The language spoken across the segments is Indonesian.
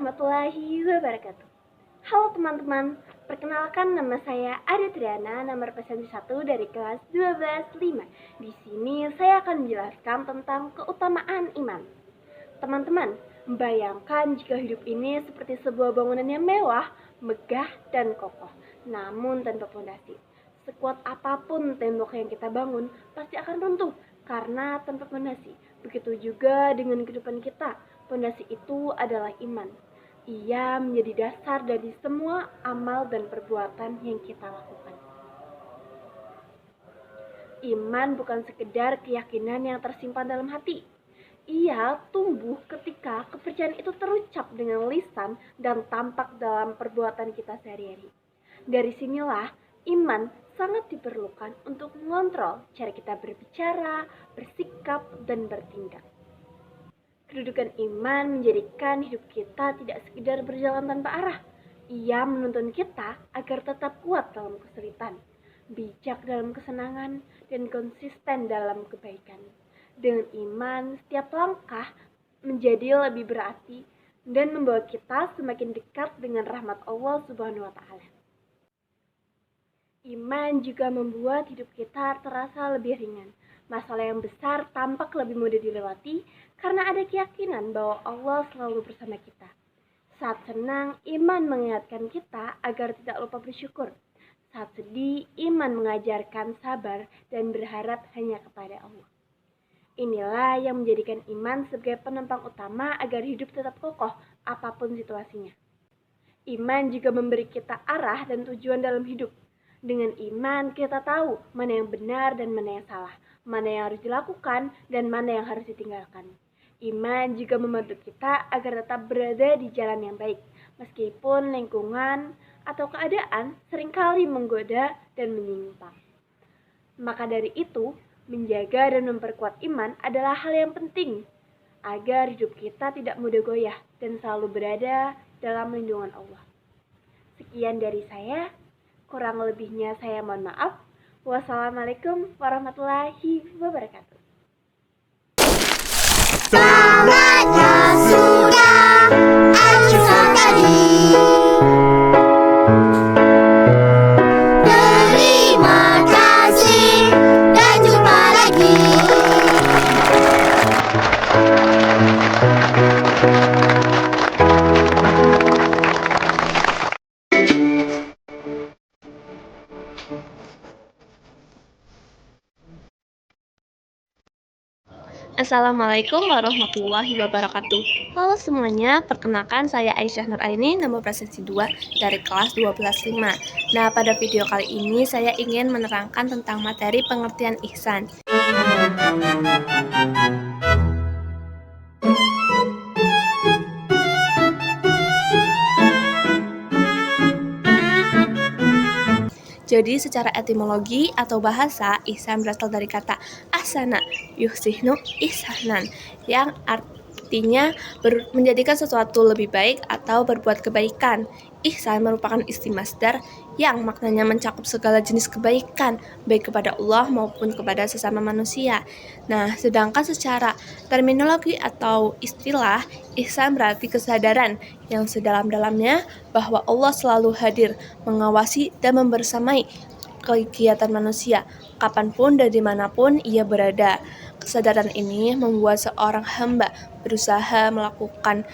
warahmatullahi wabarakatuh. Halo teman-teman, perkenalkan nama saya Ada Triana, nomor presentasi 1 dari kelas 12.5. Di sini saya akan menjelaskan tentang keutamaan iman. Teman-teman, bayangkan jika hidup ini seperti sebuah bangunan yang mewah, megah, dan kokoh, namun tanpa fondasi. Sekuat apapun tembok yang kita bangun, pasti akan runtuh karena tanpa fondasi. Begitu juga dengan kehidupan kita. Fondasi itu adalah iman. Ia menjadi dasar dari semua amal dan perbuatan yang kita lakukan. Iman bukan sekedar keyakinan yang tersimpan dalam hati. Ia tumbuh ketika kepercayaan itu terucap dengan lisan dan tampak dalam perbuatan kita sehari-hari. Dari sinilah iman sangat diperlukan untuk mengontrol cara kita berbicara, bersikap, dan bertindak. Kedudukan iman menjadikan hidup kita tidak sekedar berjalan tanpa arah. Ia menuntun kita agar tetap kuat dalam kesulitan, bijak dalam kesenangan, dan konsisten dalam kebaikan. Dengan iman, setiap langkah menjadi lebih berarti dan membawa kita semakin dekat dengan rahmat Allah Subhanahu wa Ta'ala. Iman juga membuat hidup kita terasa lebih ringan. Masalah yang besar tampak lebih mudah dilewati karena ada keyakinan bahwa Allah selalu bersama kita. Saat senang, iman mengingatkan kita agar tidak lupa bersyukur. Saat sedih, iman mengajarkan sabar dan berharap hanya kepada Allah. Inilah yang menjadikan iman sebagai penopang utama agar hidup tetap kokoh apapun situasinya. Iman juga memberi kita arah dan tujuan dalam hidup. Dengan iman kita tahu mana yang benar dan mana yang salah, mana yang harus dilakukan dan mana yang harus ditinggalkan. Iman juga membantu kita agar tetap berada di jalan yang baik, meskipun lingkungan atau keadaan seringkali menggoda dan menyimpang. Maka dari itu, menjaga dan memperkuat iman adalah hal yang penting agar hidup kita tidak mudah goyah dan selalu berada dalam lindungan Allah. Sekian dari saya. Kurang lebihnya saya mohon maaf. Wassalamualaikum warahmatullahi wabarakatuh. Saatnya sudah Aisyah tadi. Terima kasih dan jumpa lagi. Assalamualaikum warahmatullahi wabarakatuh. Halo semuanya, perkenalkan saya Aisyah Nuraini, nomor presentasi 2 dari kelas 12.5. Nah, pada video kali ini saya ingin menerangkan tentang materi pengertian ihsan. Jadi secara etimologi atau bahasa, ihsan berasal dari kata ahsana yuhsinu ihsanan, yang artinya menjadikan sesuatu lebih baik atau berbuat kebaikan. Ihsan merupakan isim masdar yang maknanya mencakup segala jenis kebaikan, baik kepada Allah maupun kepada sesama manusia. Nah, sedangkan secara terminologi atau istilah, ihsan berarti kesadaran yang sedalam-dalamnya bahwa Allah selalu hadir, mengawasi dan membersamai kegiatan manusia, kapanpun dan dimanapun ia berada. Kesadaran ini membuat seorang hamba berusaha melakukan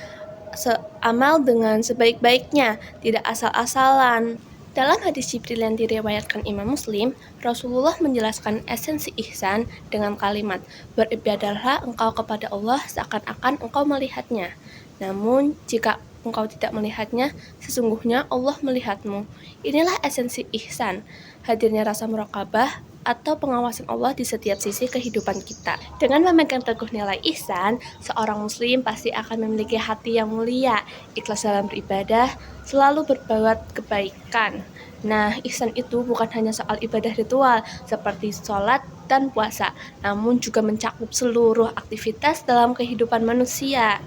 amal dengan sebaik-baiknya, tidak asal-asalan. Dalam hadis Jibril yang diriwayatkan Imam Muslim, Rasulullah menjelaskan esensi ihsan dengan kalimat, beribadahlah engkau kepada Allah seakan-akan engkau melihatnya. Namun, jika engkau tidak melihatnya, sesungguhnya Allah melihatmu. Inilah esensi ihsan, hadirnya rasa muraqabah atau pengawasan Allah di setiap sisi kehidupan kita. Dengan memegang teguh nilai ihsan, seorang muslim pasti akan memiliki hati yang mulia, ikhlas dalam beribadah, selalu berbuat kebaikan. Nah, ihsan itu bukan hanya soal ibadah ritual seperti sholat dan puasa, namun juga mencakup seluruh aktivitas dalam kehidupan manusia.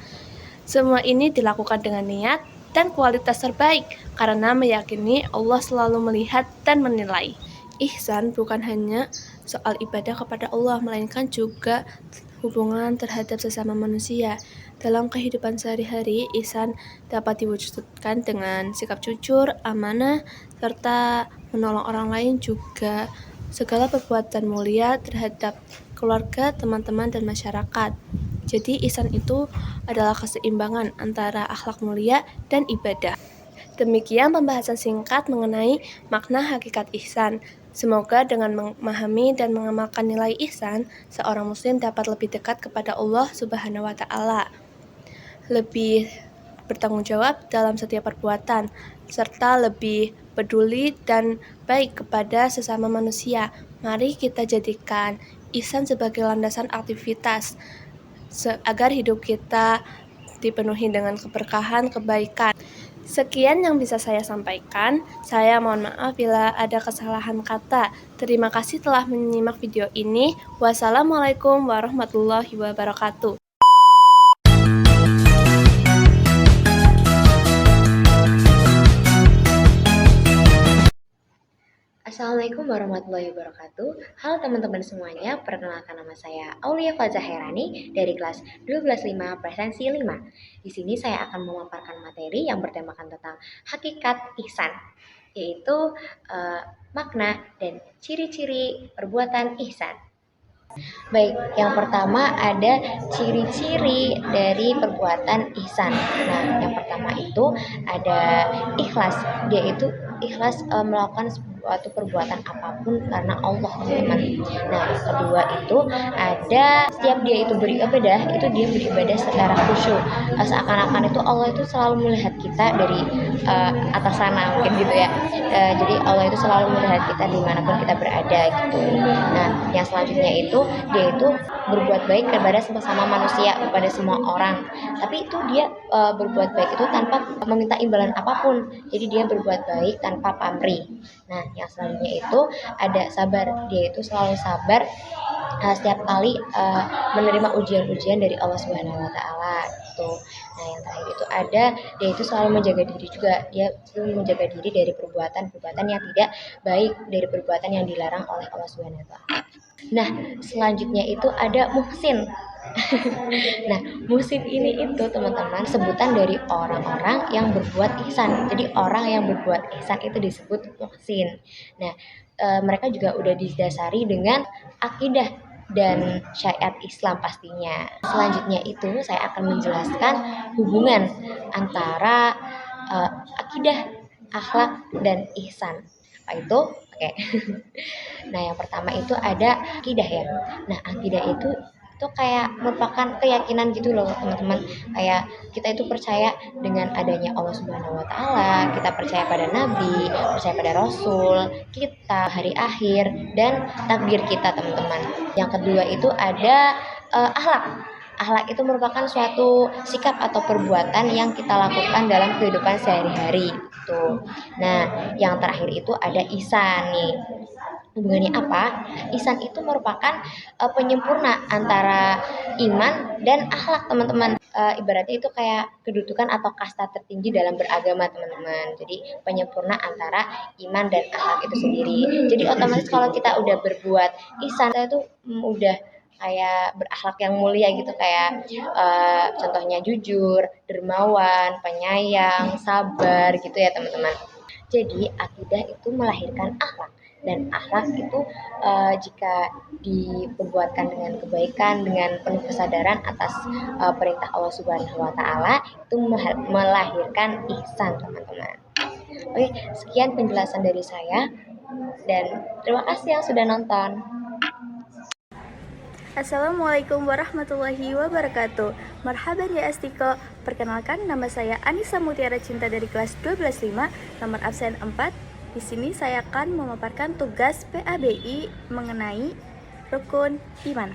Semua ini dilakukan dengan niat dan kualitas terbaik karena meyakini Allah selalu melihat dan menilai. Ihsan bukan hanya soal ibadah kepada Allah, melainkan juga hubungan terhadap sesama manusia. Dalam kehidupan sehari-hari, ihsan dapat diwujudkan dengan sikap jujur, amanah, serta menolong orang lain, juga segala perbuatan mulia terhadap keluarga, teman-teman, dan masyarakat. Jadi ihsan itu adalah keseimbangan antara akhlak mulia dan ibadah. Demikian pembahasan singkat mengenai makna hakikat ihsan. Semoga dengan memahami dan mengamalkan nilai ihsan, seorang muslim dapat lebih dekat kepada Allah Subhanahu wa Ta'ala, lebih bertanggung jawab dalam setiap perbuatan, serta lebih peduli dan baik kepada sesama manusia. Mari kita jadikan ihsan sebagai landasan aktivitas agar hidup kita dipenuhi dengan keberkahan, kebaikan. Sekian yang bisa saya sampaikan. Saya mohon maaf bila ada kesalahan kata. Terima kasih telah menyimak video ini. Wassalamualaikum warahmatullahi wabarakatuh. Assalamualaikum warahmatullahi wabarakatuh. Halo teman-teman semuanya, perkenalkan nama saya Aulia Fazah Herani dari kelas 125 presensi 5. Di sini saya akan memaparkan materi yang bertemakan tentang hakikat ihsan, yaitu makna dan ciri-ciri perbuatan ihsan. Baik, yang pertama ada ciri-ciri dari perbuatan ihsan. Nah, yang pertama itu ada ikhlas. Dia itu ikhlas melakukan suatu perbuatan apapun karena Allah, teman-teman. Nah, yang kedua itu ada setiap dia itu beribadah, itu dia beribadah secara khusyuk. Seakan-akan itu Allah itu selalu melihat kita dari atas sana, mungkin gitu ya. Jadi Allah itu selalu melihat kita dimanapun kita berada gitu. Nah, yang selanjutnya itu dia itu berbuat baik kepada sesama manusia, kepada semua orang. Tapi itu dia berbuat baik itu tanpa meminta imbalan apapun. Jadi dia berbuat baik tanpa pamrih. Nah, yang selanjutnya itu ada sabar. Dia itu selalu sabar setiap kali menerima ujian-ujian dari Allah Subhanahu wa Ta'ala gitu. Nah, yang terakhir itu ada dia itu selalu menjaga diri juga. Dia selalu menjaga diri dari perbuatan-perbuatan yang tidak baik, dari perbuatan yang dilarang oleh Allah Subhanahu wa Ta'ala. Nah, selanjutnya itu ada muhsin. Nah, muhsin ini itu teman-teman sebutan dari orang-orang yang berbuat ihsan. Jadi orang yang berbuat ihsan itu disebut muhsin. Nah, mereka juga udah didasari dengan akidah dan syariat Islam pastinya. Selanjutnya itu saya akan menjelaskan hubungan antara akidah, akhlak, dan ihsan. Apa itu? Oke. Nah, yang pertama itu ada akidah ya. Nah, akidah itu kayak merupakan keyakinan gitu loh teman-teman. Kayak kita itu percaya dengan adanya Allah Subhanahu wa Ta'ala, kita percaya pada Nabi, percaya pada Rasul, kita, hari akhir, dan takdir kita teman-teman. Yang kedua itu ada akhlak. Akhlak itu merupakan suatu sikap atau perbuatan yang kita lakukan dalam kehidupan sehari-hari gitu. Nah, yang terakhir itu ada ihsan nih. Hubungannya apa? Ihsan itu merupakan penyempurna antara iman dan akhlak, teman-teman. Ibaratnya itu kayak kedudukan atau kasta tertinggi dalam beragama, teman-teman. Jadi penyempurna antara iman dan akhlak itu sendiri. Jadi otomatis kalau kita udah berbuat ihsan, kita itu udah kayak berakhlak yang mulia gitu, kayak contohnya jujur, dermawan, penyayang, sabar gitu ya teman-teman. Jadi akidah itu melahirkan akhlak, dan akhlak itu jika diperbuatkan dengan kebaikan, dengan penuh kesadaran atas perintah Allah Subhanahu wa Ta'ala, itu melahirkan ihsan, teman-teman. Oke, sekian penjelasan dari saya, dan terima kasih yang sudah nonton. Assalamualaikum warahmatullahi wabarakatuh. Marhaban ya Astiko. Perkenalkan, nama saya Anissa Mutiara Cinta dari kelas 125, nomor absen 4. Di sini saya akan memaparkan tugas PABI mengenai rukun iman.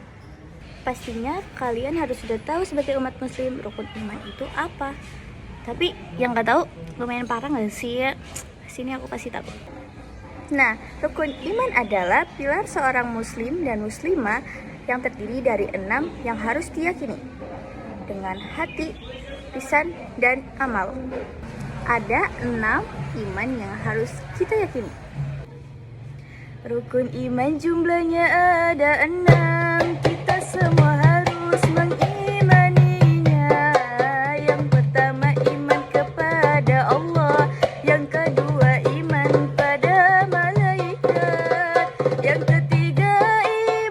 Pastinya kalian harus sudah tahu sebagai umat muslim rukun iman itu apa. Tapi yang nggak tahu lumayan parah nggak sih ya? Sini aku kasih tahu. Nah, rukun iman adalah pilar seorang muslim dan muslimah yang terdiri dari 6 yang harus diyakini dengan hati, lisan, dan amal. Ada 6 iman yang harus kita yakini. Rukun iman jumlahnya ada 6. Kita semua harus mengimaninya. Yang pertama iman kepada Allah, yang kedua iman pada malaikat, yang ketiga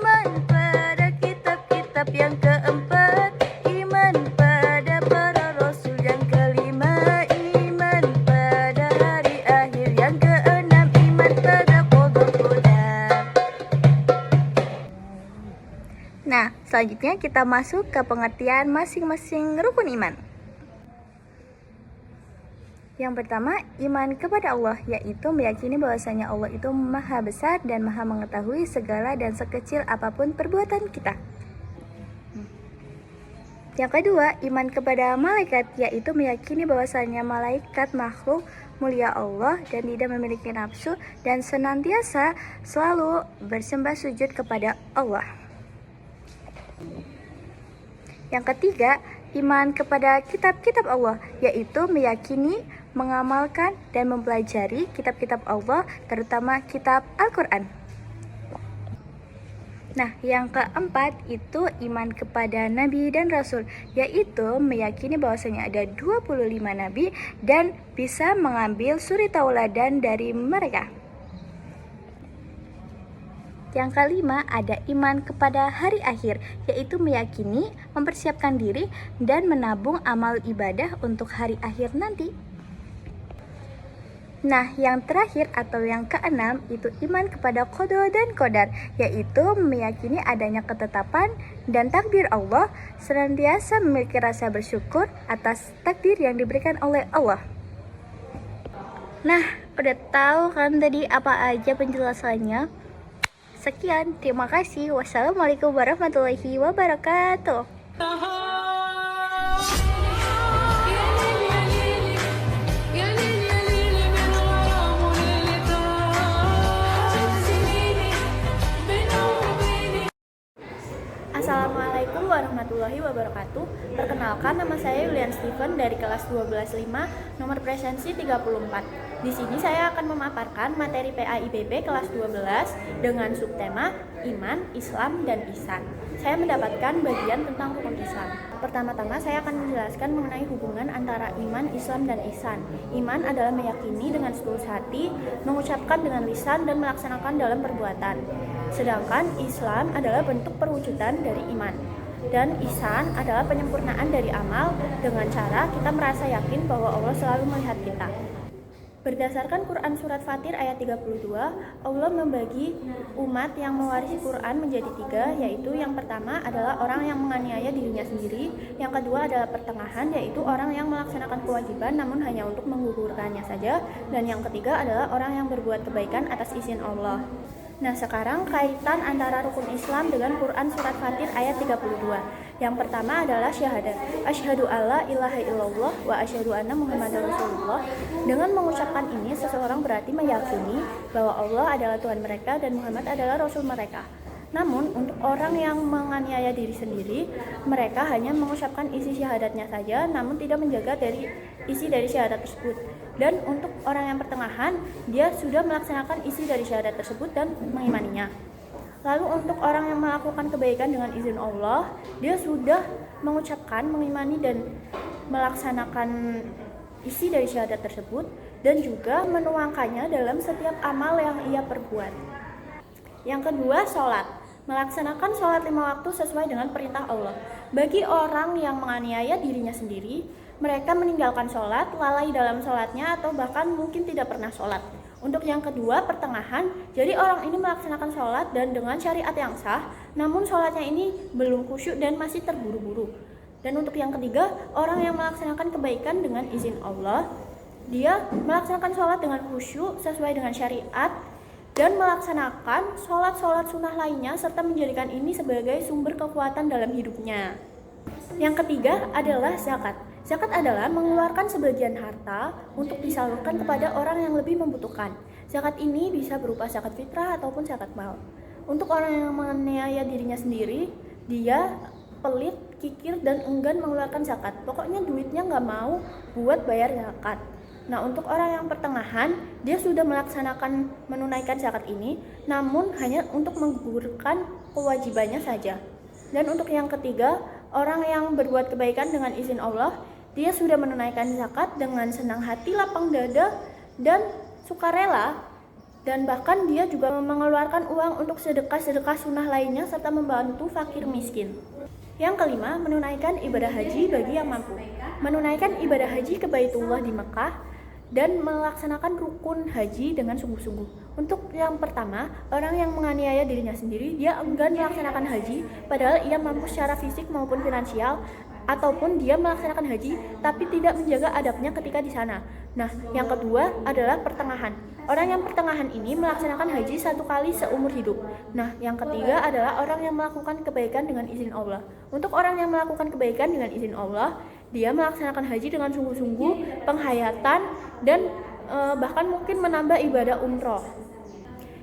iman pada kitab-kitab, yang keempat iman pada para rasul, yang kelima iman pada hari akhir, yang keenam iman pada qadar. Nah, selanjutnya kita masuk ke pengertian masing-masing rukun iman. Yang pertama, iman kepada Allah, yaitu meyakini bahwasanya Allah itu maha besar dan maha mengetahui segala dan sekecil apapun perbuatan kita. Yang kedua, iman kepada malaikat, yaitu meyakini bahwasanya malaikat makhluk mulia Allah dan tidak memiliki nafsu dan senantiasa selalu bersembah sujud kepada Allah. Yang ketiga, iman kepada kitab-kitab Allah, yaitu meyakini, mengamalkan, dan mempelajari kitab-kitab Allah, terutama kitab Al-Quran. Nah, yang keempat itu iman kepada Nabi dan Rasul, yaitu meyakini bahwasanya ada 25 Nabi dan bisa mengambil suri tauladan dari mereka. Yang kelima ada iman kepada hari akhir, yaitu meyakini, mempersiapkan diri, dan menabung amal ibadah untuk hari akhir nanti. Nah, yang terakhir atau yang keenam itu iman kepada qada dan qadar, yaitu meyakini adanya ketetapan dan takdir Allah, senantiasa memiliki rasa bersyukur atas takdir yang diberikan oleh Allah. Nah, udah tahu kan tadi apa aja penjelasannya? Sekian, terima kasih. Wassalamualaikum warahmatullahi wabarakatuh. Assalamualaikum warahmatullahi wabarakatuh. Perkenalkan, nama saya Yulian Steven dari kelas 12.5, nomor presensi 34. Di sini saya akan memaparkan materi PAIBB kelas 12 dengan subtema Iman, Islam, dan Ihsan. Saya mendapatkan bagian tentang rukun Islam. Pertama-tama saya akan menjelaskan mengenai hubungan antara iman, Islam, dan ihsan. Iman adalah meyakini dengan setulus hati, mengucapkan dengan lisan, dan melaksanakan dalam perbuatan. Sedangkan Islam adalah bentuk perwujudan dari iman. Dan ihsan adalah penyempurnaan dari amal dengan cara kita merasa yakin bahwa Allah selalu melihat kita. Berdasarkan Quran Surat Fatir ayat 32, Allah membagi umat yang mewarisi Quran menjadi 3, yaitu yang pertama adalah orang yang menganiaya dirinya sendiri, yang kedua adalah pertengahan, yaitu orang yang melaksanakan kewajiban namun hanya untuk menggugurkannya saja, dan yang ketiga adalah orang yang berbuat kebaikan atas izin Allah. Nah, sekarang kaitan antara rukun Islam dengan Quran Surat Fatir ayat 32. Yang pertama adalah syahadat. Asyhadu alla ilaha illallah wa asyhadu anna Muhammadar Rasulullah. Dengan mengucapkan ini, seseorang berarti meyakini bahwa Allah adalah Tuhan mereka dan Muhammad adalah Rasul mereka. Namun, untuk orang yang menganiaya diri sendiri, mereka hanya mengucapkan isi syahadatnya saja, namun tidak menjaga dari isi dari syahadat tersebut. Dan untuk orang yang pertengahan, dia sudah melaksanakan isi dari syahadat tersebut dan mengimaninya. Lalu untuk orang yang melakukan kebaikan dengan izin Allah, dia sudah mengucapkan, mengimani, dan melaksanakan isi dari syahadat tersebut, dan juga menuangkannya dalam setiap amal yang ia perbuat. Yang kedua, sholat. Melaksanakan sholat 5 waktu sesuai dengan perintah Allah. Bagi orang yang menganiaya dirinya sendiri, mereka meninggalkan sholat, lalai dalam sholatnya, atau bahkan mungkin tidak pernah sholat. Untuk yang kedua, pertengahan, jadi orang ini melaksanakan sholat dan dengan syariat yang sah, namun sholatnya ini belum khusyuk dan masih terburu-buru. Dan untuk yang ketiga, orang yang melaksanakan kebaikan dengan izin Allah, dia melaksanakan sholat dengan khusyuk sesuai dengan syariat, dan melaksanakan sholat-sholat sunnah lainnya serta menjadikan ini sebagai sumber kekuatan dalam hidupnya. Yang ketiga adalah zakat. Zakat adalah mengeluarkan sebagian harta untuk disalurkan kepada orang yang lebih membutuhkan. Zakat ini bisa berupa zakat fitrah ataupun zakat mal. Untuk orang yang menganiaya dirinya sendiri, dia pelit, kikir, dan enggan mengeluarkan zakat. Pokoknya duitnya nggak mau buat bayar zakat. Nah, untuk orang yang pertengahan, dia sudah menunaikan zakat ini, namun hanya untuk menggugurkan kewajibannya saja. Dan untuk yang ketiga, orang yang berbuat kebaikan dengan izin Allah, dia sudah menunaikan zakat dengan senang hati, lapang dada, dan sukarela, dan bahkan dia juga mengeluarkan uang untuk sedekah-sedekah sunnah lainnya serta membantu fakir miskin. Yang kelima, menunaikan ibadah haji bagi yang mampu. Menunaikan ibadah haji ke Baitullah di Mekah dan melaksanakan rukun haji dengan sungguh-sungguh. Untuk yang pertama, orang yang menganiaya dirinya sendiri, dia enggan melaksanakan haji padahal ia mampu secara fisik maupun finansial, ataupun dia melaksanakan haji tapi tidak menjaga adabnya ketika di sana. Nah, yang kedua adalah pertengahan. Orang yang pertengahan ini melaksanakan haji 1 kali seumur hidup. Nah, yang ketiga adalah orang yang melakukan kebaikan dengan izin Allah. Untuk orang yang melakukan kebaikan dengan izin Allah, dia melaksanakan haji dengan sungguh-sungguh, penghayatan, dan bahkan mungkin menambah ibadah umroh.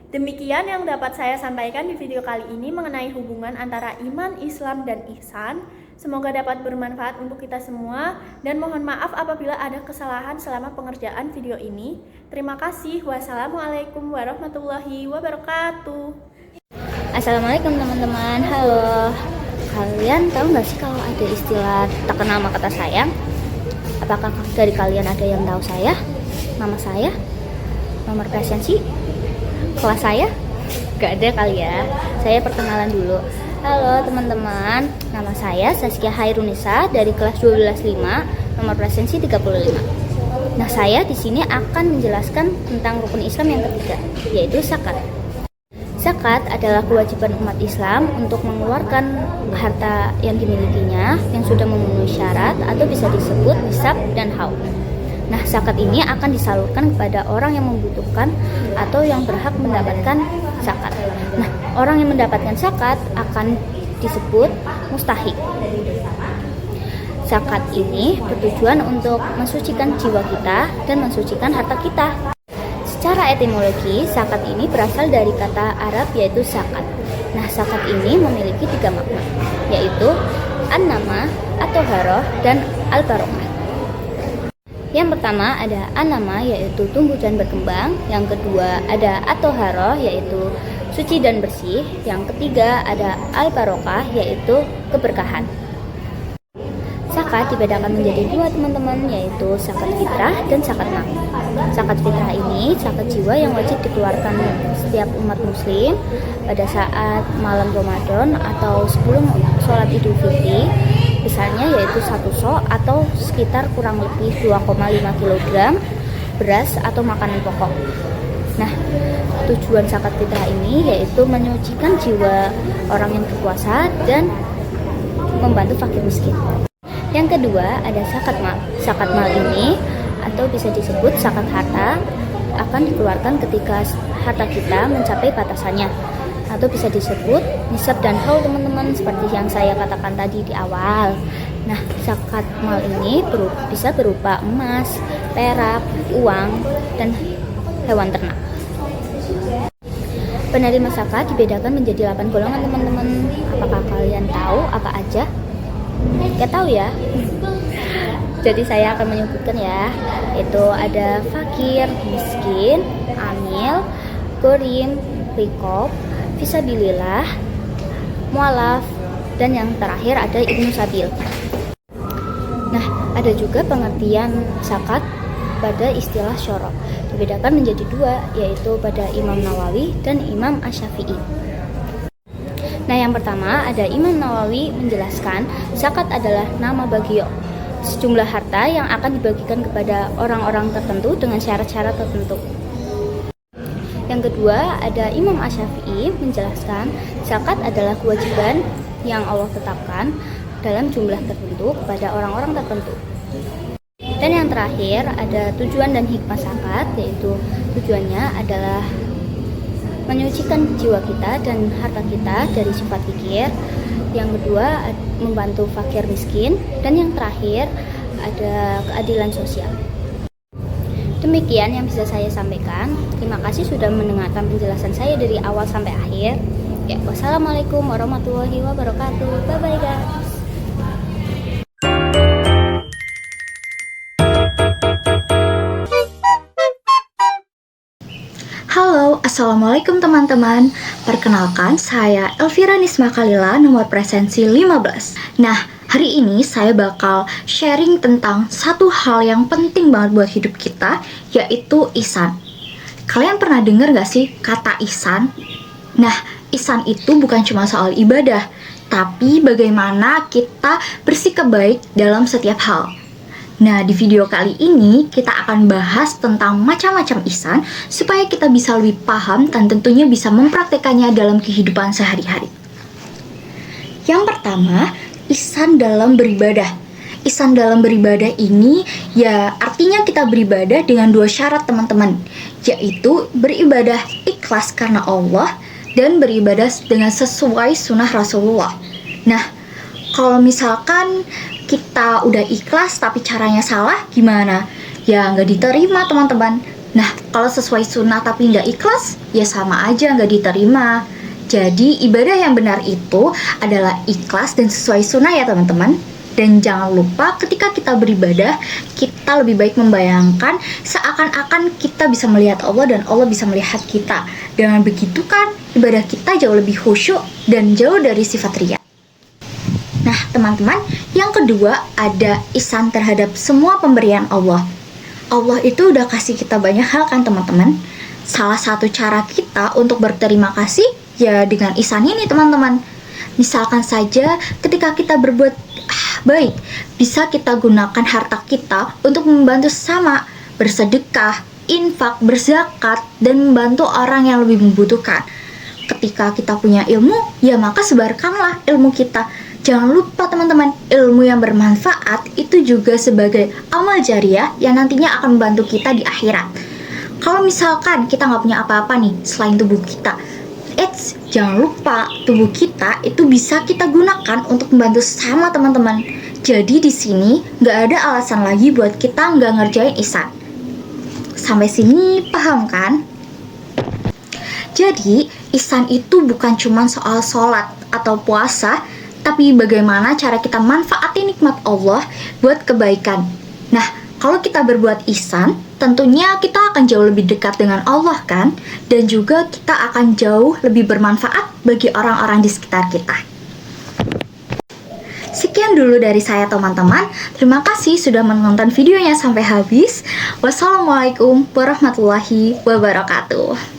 Demikian yang dapat saya sampaikan di video kali ini mengenai hubungan antara iman, Islam, dan ihsan. Semoga dapat bermanfaat untuk kita semua, dan mohon maaf apabila ada kesalahan selama pengerjaan video ini. Terima kasih. Wassalamualaikum warahmatullahi wabarakatuh. Assalamualaikum teman-teman, halo. Kalian tahu nggak sih kalau ada istilah tak kenal maka tak sayang? Apakah dari kalian ada yang tahu saya, nama saya, nomor presensi, kelas saya? Gak ada kali ya. Saya perkenalan dulu. Halo teman-teman, nama saya Saskia Hairunisa dari kelas 12.5, nomor presensi 35. Nah, saya di sini akan menjelaskan tentang rukun Islam yang ketiga, yaitu zakat. Zakat adalah kewajiban umat Islam untuk mengeluarkan harta yang dimilikinya yang sudah memenuhi syarat atau bisa disebut nisab dan haul. Nah, zakat ini akan disalurkan kepada orang yang membutuhkan atau yang berhak mendapatkan zakat. Nah, orang yang mendapatkan zakat akan disebut mustahik. Zakat ini bertujuan untuk mensucikan jiwa kita dan mensucikan harta kita. Secara etimologi, zakat ini berasal dari kata Arab yaitu zakat. Nah, zakat ini memiliki 3 makna, yaitu an-nama, at-thaharah, dan al-barokah. Yang pertama ada an-nama, yaitu tumbuh dan berkembang. Yang kedua ada at-thaharah, yaitu suci dan bersih. Yang ketiga ada al-barokah, yaitu keberkahan. Zakat dibedakan menjadi 2 teman-teman, yaitu zakat fitrah dan zakat mal. Zakat fitrah ini zakat jiwa yang wajib dikeluarkan setiap umat muslim pada saat malam Ramadan atau sebelum sholat Idul Fitri. Besarnya yaitu 1 sok atau sekitar kurang lebih 2,5 kg beras atau makanan pokok. Nah, tujuan zakat fitrah ini yaitu menyucikan jiwa orang yang berpuasa dan membantu fakir miskin. Yang kedua ada zakat mal. Zakat mal ini atau bisa disebut zakat harta akan dikeluarkan ketika harta kita mencapai batasannya, atau bisa disebut nisab dan haul teman-teman, seperti yang saya katakan tadi di awal. Nah, zakat mal ini bisa berupa emas, perak, uang, dan hewan ternak. Penerima zakat dibedakan menjadi 8 golongan teman-teman. Apakah kalian tahu apa aja? Gak tahu ya? Jadi saya akan menyebutkan ya. Itu ada fakir, miskin, amil, gorim, rikob, fisabilillah, mualaf, dan yang terakhir ada ibnu sabil. Nah, ada juga pengertian zakat pada istilah syara. Dibedakan menjadi 2, yaitu pada Imam Nawawi dan Imam Asy-Syafi'i. Nah, yang pertama ada Imam Nawawi menjelaskan zakat adalah nama bagio, sejumlah harta yang akan dibagikan kepada orang-orang tertentu dengan syarat-syarat tertentu. Yang kedua ada Imam Asy-Syafi'i menjelaskan zakat adalah kewajiban yang Allah tetapkan dalam jumlah tertentu kepada orang-orang tertentu. Dan yang terakhir ada tujuan dan hikmah zakat, yaitu tujuannya adalah menyucikan jiwa kita dan harta kita dari sifat kikir. Yang kedua membantu fakir miskin, dan yang terakhir ada keadilan sosial. Demikian yang bisa saya sampaikan. Terima kasih sudah mendengarkan penjelasan saya dari awal sampai akhir. Ya, wassalamualaikum warahmatullahi wabarakatuh. Bye bye guys. Assalamualaikum teman-teman. Perkenalkan, saya Elvira Nisma Kalila, nomor presensi 15. Nah, hari ini saya bakal sharing tentang satu hal yang penting banget buat hidup kita, yaitu ihsan. Kalian pernah dengar gak sih kata ihsan? Nah, ihsan itu bukan cuma soal ibadah, tapi bagaimana kita bersikap baik dalam setiap hal. Nah, di video kali ini kita akan bahas tentang macam-macam ihsan supaya kita bisa lebih paham dan tentunya bisa mempraktekannya dalam kehidupan sehari-hari. Yang pertama, ihsan dalam beribadah. Ihsan dalam beribadah ini ya artinya kita beribadah dengan dua syarat teman-teman, yaitu beribadah ikhlas karena Allah dan beribadah dengan sesuai sunnah Rasulullah. Nah, kalau misalkan kita udah ikhlas tapi caranya salah, gimana? Ya nggak diterima teman-teman. Nah, kalau sesuai sunnah tapi nggak ikhlas, ya sama aja nggak diterima. Jadi ibadah yang benar itu adalah ikhlas dan sesuai sunnah ya teman-teman. Dan jangan lupa ketika kita beribadah, kita lebih baik membayangkan seakan-akan kita bisa melihat Allah dan Allah bisa melihat kita. Dengan begitu kan, ibadah kita jauh lebih khusyuk dan jauh dari sifat riya. Nah teman-teman, yang kedua ada ihsan terhadap semua pemberian Allah. Allah itu udah kasih kita banyak hal kan teman-teman. Salah satu cara kita untuk berterima kasih ya dengan ihsan ini teman-teman. Misalkan saja ketika kita berbuat baik, bisa kita gunakan harta kita untuk membantu sesama, bersedekah, infak, berzakat, dan membantu orang yang lebih membutuhkan. Ketika kita punya ilmu, ya maka sebarkanlah ilmu kita. Jangan lupa teman-teman, ilmu yang bermanfaat itu juga sebagai amal jariah yang nantinya akan membantu kita di akhirat. Kalau misalkan kita nggak punya apa-apa nih selain tubuh kita, jangan lupa tubuh kita itu bisa kita gunakan untuk membantu sama teman-teman. Jadi di sini nggak ada alasan lagi buat kita nggak ngerjain ihsan. Sampai sini paham kan? Jadi ihsan itu bukan cuma soal sholat atau puasa, tapi bagaimana cara kita manfaatin nikmat Allah buat kebaikan. Nah, kalau kita berbuat ihsan, tentunya kita akan jauh lebih dekat dengan Allah kan? Dan juga kita akan jauh lebih bermanfaat bagi orang-orang di sekitar kita. Sekian dulu dari saya teman-teman. Terima kasih sudah menonton videonya sampai habis. Wassalamualaikum warahmatullahi wabarakatuh.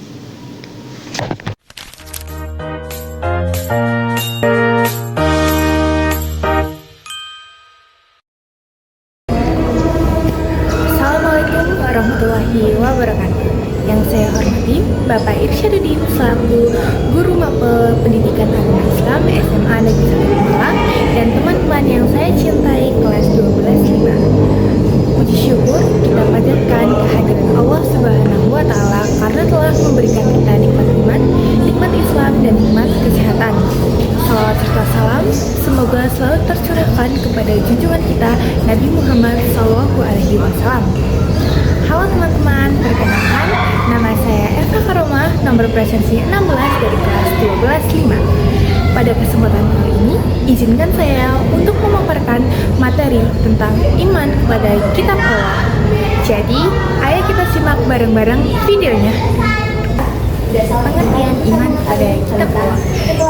Warahmatullahi wabarakatuh. Yang saya hormati Bapak Irsyaduddin selaku Guru Mapel Pendidikan Agama Islam SMA Negeri 1 Malang dan teman-teman yang saya cintai kelas 12-5. Puji syukur kita panjatkan kehadiran Allah Subhanahu wa Ta'ala karena telah memberikan kita nikmat iman, nikmat Islam, dan nikmat kesehatan. Salawat serta salam semoga selalu tercurahkan kepada junjungan kita Nabi Muhammad SAW. Halo teman-teman, perkenalkan nama saya Eva Karoma, nomor presensi 16 dari kelas 12-5. Pada kesempatan kali ini, izinkan saya untuk memaparkan materi tentang iman kepada kitab Allah. Jadi, ayo kita simak bareng-bareng videonya. Pengertian iman kepada kitab Allah.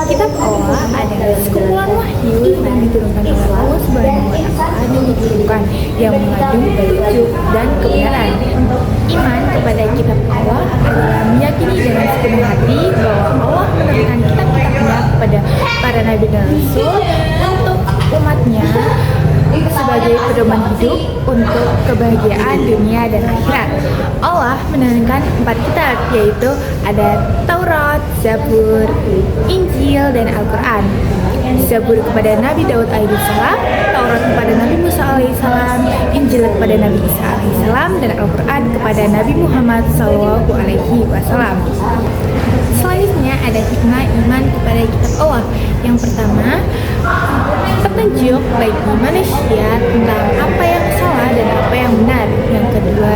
Kitab Allah adalah sekumpulan wahyu yang diturunkan oleh Allah Subhanahu wa Ta'ala dan diturunkan yang mengandung petunjuk dan kebenaran. Iman kepada kitab Allah adalah meyakini dengan sepenuh hati bahwa Allah menurunkan kitab-kitabnya kepada para nabi dan rasul untuk umatnya sebagai pedoman hidup untuk kebahagiaan dunia dan akhirat. Allah menurunkan 4 kitab, yaitu ada Taurat, Zabur, Injil, dan Al-Quran. Zabur kepada Nabi Daud alaihissalam, Taurat kepada Nabi Musa alaihissalam, Injil kepada Nabi Isa alaihissalam, dan Al-Quran kepada Nabi Muhammad SAW. Selanjutnya ada hikmah iman kepada kitab Allah. Yang pertama, petunjuk bagi manusia tentang apa yang salah dan apa yang benar. Yang kedua,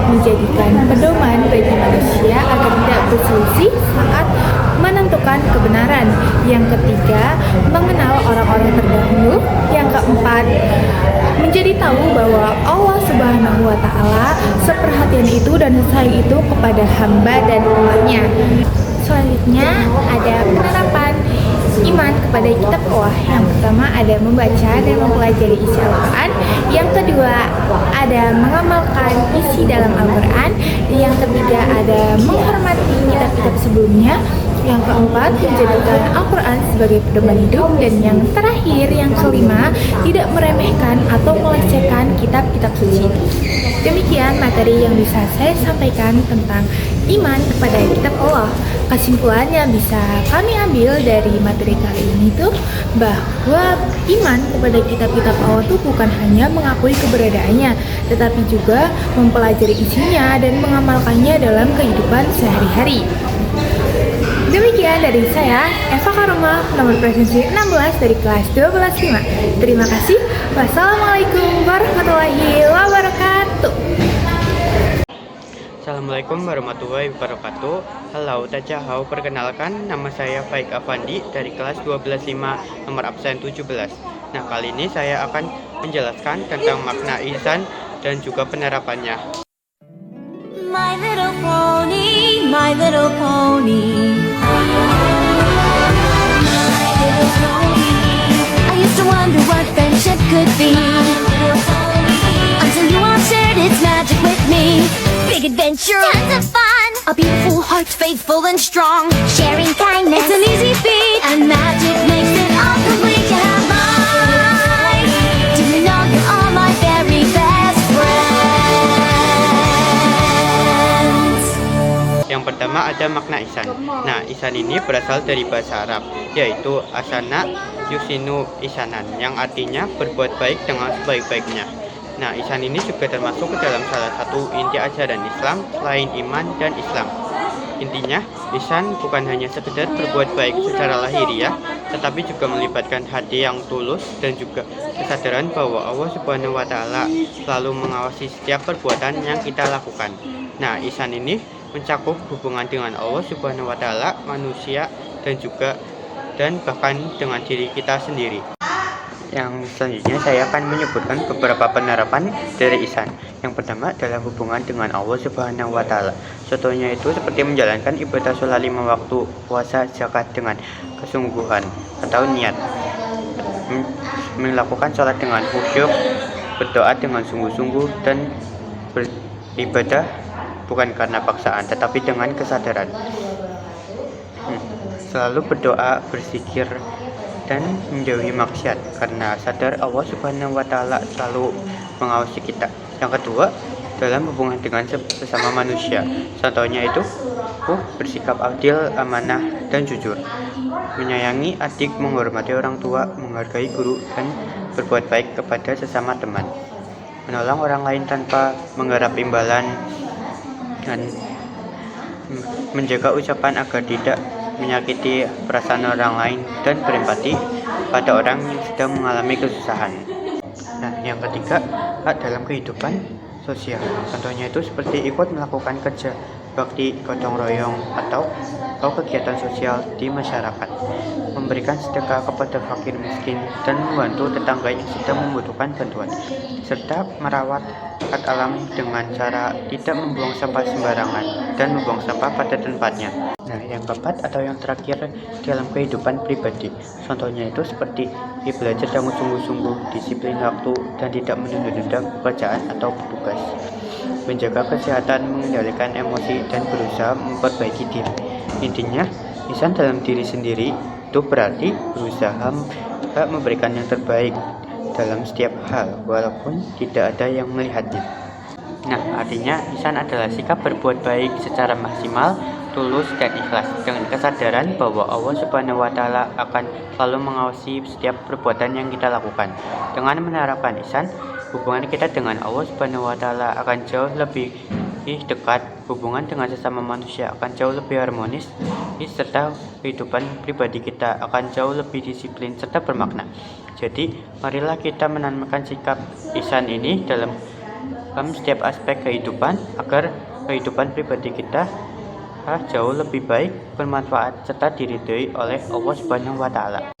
menjadikan pedoman bagi manusia agar tidak berselisih saat menentukan kebenaran. Yang ketiga, mengenal orang-orang terdahulu. Yang keempat, menjadi tahu bahwa Allah Subhanahu Subhanahu wa Ta'ala seperhatian itu dan sesayang itu kepada hamba dan umatnya. Selanjutnya ada penerapan iman kepada kitab Allah. Yang pertama ada membaca dan mempelajari isi Al-Quran. Yang kedua ada mengamalkan isi dalam Al-Quran. Yang ketiga ada menghormati kitab-kitab sebelumnya. Yang keempat menjadikan Al-Quran sebagai pedoman hidup. Dan yang terakhir, yang kelima, tidak meremehkan atau melecehkan kitab-kitab suci. Demikian materi yang bisa saya sampaikan tentang iman kepada kitab Allah. Kesimpulan yang bisa kami ambil dari materi kali ini tuh bahwa iman kepada kitab-kitab Allah tuh bukan hanya mengakui keberadaannya, tetapi juga mempelajari isinya dan mengamalkannya dalam kehidupan sehari-hari. Demikian dari saya, Eva Karoma, nomor presensi 16 dari kelas 12.5. Terima kasih. Wassalamualaikum warahmatullahi wabarakatuh. Assalamualaikum warahmatullahi wabarakatuh. Halo, Tajahau, perkenalkan nama saya Faik Afandi dari kelas 12.5 nomor absen 17. Nah, kali ini saya akan menjelaskan tentang makna ihsan dan juga penerapannya. My little pony, my little pony. My little pony. I used to wonder what friendship could be. Until you all shared its magic with me. Big adventure, tons of fun. A beautiful heart, faithful and strong. Sharing kindness, it's an easy feat. And magic makes it all complete. You have mine. Do you know you're all my very best friends? Yang pertama ada makna ihsan. Nah, ihsan ini berasal dari bahasa Arab, yaitu asana yusinu ihsanan, yang artinya berbuat baik dengan sebaik-baiknya. Nah, ihsan ini juga termasuk ke dalam salah satu inti ajaran Islam selain iman dan Islam. Intinya, ihsan bukan hanya sekedar berbuat baik secara lahiriah, tetapi juga melibatkan hati yang tulus dan juga kesadaran bahwa Allah Subhanahu wa Ta'ala selalu mengawasi setiap perbuatan yang kita lakukan. Nah, ihsan ini mencakup hubungan dengan Allah Subhanahu wa Ta'ala, manusia, dan bahkan dengan diri kita sendiri. Yang selanjutnya saya akan menyebutkan beberapa penerapan dari ihsan. Yang pertama adalah hubungan dengan Allah Subhanahu wa Ta'ala. Contohnya itu seperti menjalankan ibadah sholat 5 waktu, puasa, zakat dengan kesungguhan atau niat, melakukan sholat dengan khusyuk, berdoa dengan sungguh-sungguh, dan beribadah bukan karena paksaan tetapi dengan kesadaran. Selalu berdoa, berzikir, dan menjauhi maksiat karena sadar Allah Subhanahu wa Ta'ala selalu mengawasi kita. Yang kedua, dalam hubungan dengan sesama manusia. Contohnya itu bersikap adil, amanah, dan jujur, menyayangi adik, menghormati orang tua, menghargai guru, dan berbuat baik kepada sesama teman, menolong orang lain tanpa mengharap imbalan, dan menjaga ucapan agar tidak menyakiti perasaan orang lain, dan berempati pada orang yang sedang mengalami kesusahan. Nah, yang ketiga, dalam kehidupan sosial. Contohnya itu seperti ikut melakukan kerja bakti, gotong royong, atau kegiatan sosial di masyarakat, memberikan sedekah kepada fakir miskin, dan membantu tetangga yang sedang membutuhkan bantuan, serta merawat alam dengan cara tidak membuang sampah sembarangan dan membuang sampah pada tempatnya. Nah, yang keempat atau yang terakhir dalam kehidupan pribadi. Contohnya itu seperti belajar dengan sungguh-sungguh, disiplin waktu, dan tidak menunda-nunda pekerjaan atau tugas, menjaga kesehatan, mengendalikan emosi, dan berusaha memperbaiki diri. Intinya, ihsan dalam diri sendiri itu berarti berusaha memberikan yang terbaik dalam setiap hal walaupun tidak ada yang melihatnya. Nah, artinya ihsan adalah sikap berbuat baik secara maksimal, tulus, dan ikhlas dengan kesadaran bahwa Allah Subhanahu wa Ta'ala akan selalu mengawasi setiap perbuatan yang kita lakukan. Dengan menerapkan ihsan, hubungan kita dengan Allah Subhanahu wa Ta'ala akan jauh lebih dekat, hubungan dengan sesama manusia akan jauh lebih harmonis, serta kehidupan pribadi kita akan jauh lebih disiplin serta bermakna. Jadi, marilah kita menanamkan sikap ihsan ini dalam setiap aspek kehidupan agar kehidupan pribadi kita jauh lebih baik, bermanfaat, serta diridhoi oleh Allah Subhanahu wa Ta'ala.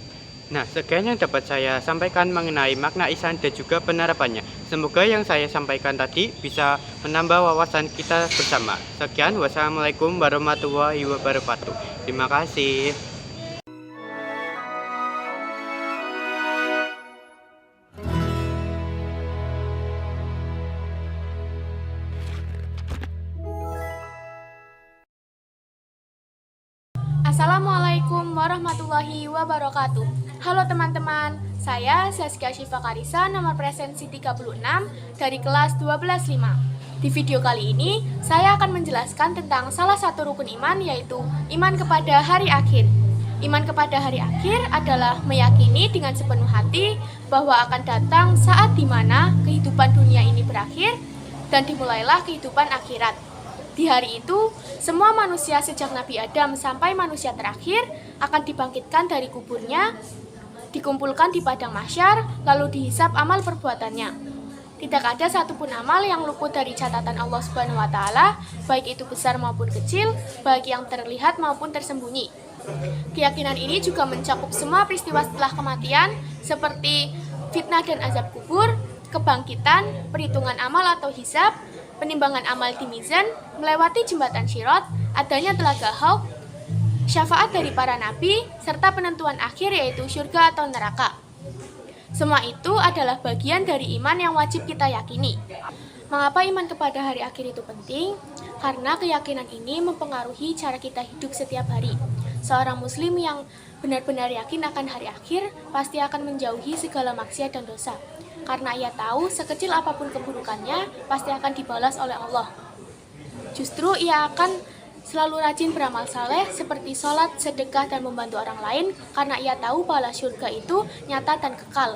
Nah, sekian yang dapat saya sampaikan mengenai makna ihsan dan juga penerapannya. Semoga yang saya sampaikan tadi bisa menambah wawasan kita bersama. Sekian, wassalamualaikum warahmatullahi wabarakatuh. Terima kasih. Assalamualaikum warahmatullahi wabarakatuh. Halo teman-teman, saya Saskia Syifa Karisa, nomor presensi 36 dari kelas 125. Di video kali ini, saya akan menjelaskan tentang salah satu rukun iman, yaitu iman kepada hari akhir. Iman kepada hari akhir adalah meyakini dengan sepenuh hati bahwa akan datang saat di mana kehidupan dunia ini berakhir dan dimulailah kehidupan akhirat. Di hari itu, semua manusia sejak Nabi Adam sampai manusia terakhir akan dibangkitkan dari kuburnya, dikumpulkan di padang mahsyar, lalu dihisap amal perbuatannya. Tidak ada satupun amal yang luput dari catatan Allah Subhanahu wa Ta'ala, baik itu besar maupun kecil, baik yang terlihat maupun tersembunyi. Keyakinan ini juga mencakup semua peristiwa setelah kematian, seperti fitnah dan azab kubur, kebangkitan, perhitungan amal atau hisab, penimbangan amal di mizan, melewati jembatan Syirot, adanya telaga Haud, syafaat dari para nabi, serta penentuan akhir yaitu surga atau neraka. Semua itu adalah bagian dari iman yang wajib kita yakini. Mengapa iman kepada hari akhir itu penting? Karena keyakinan ini mempengaruhi cara kita hidup setiap hari. Seorang muslim yang benar-benar yakin akan hari akhir pasti akan menjauhi segala maksiat dan dosa. Karena ia tahu sekecil apapun keburukannya pasti akan dibalas oleh Allah. Justru ia akan selalu rajin beramal saleh seperti sholat, sedekah, dan membantu orang lain karena ia tahu bahwa surga itu nyata dan kekal.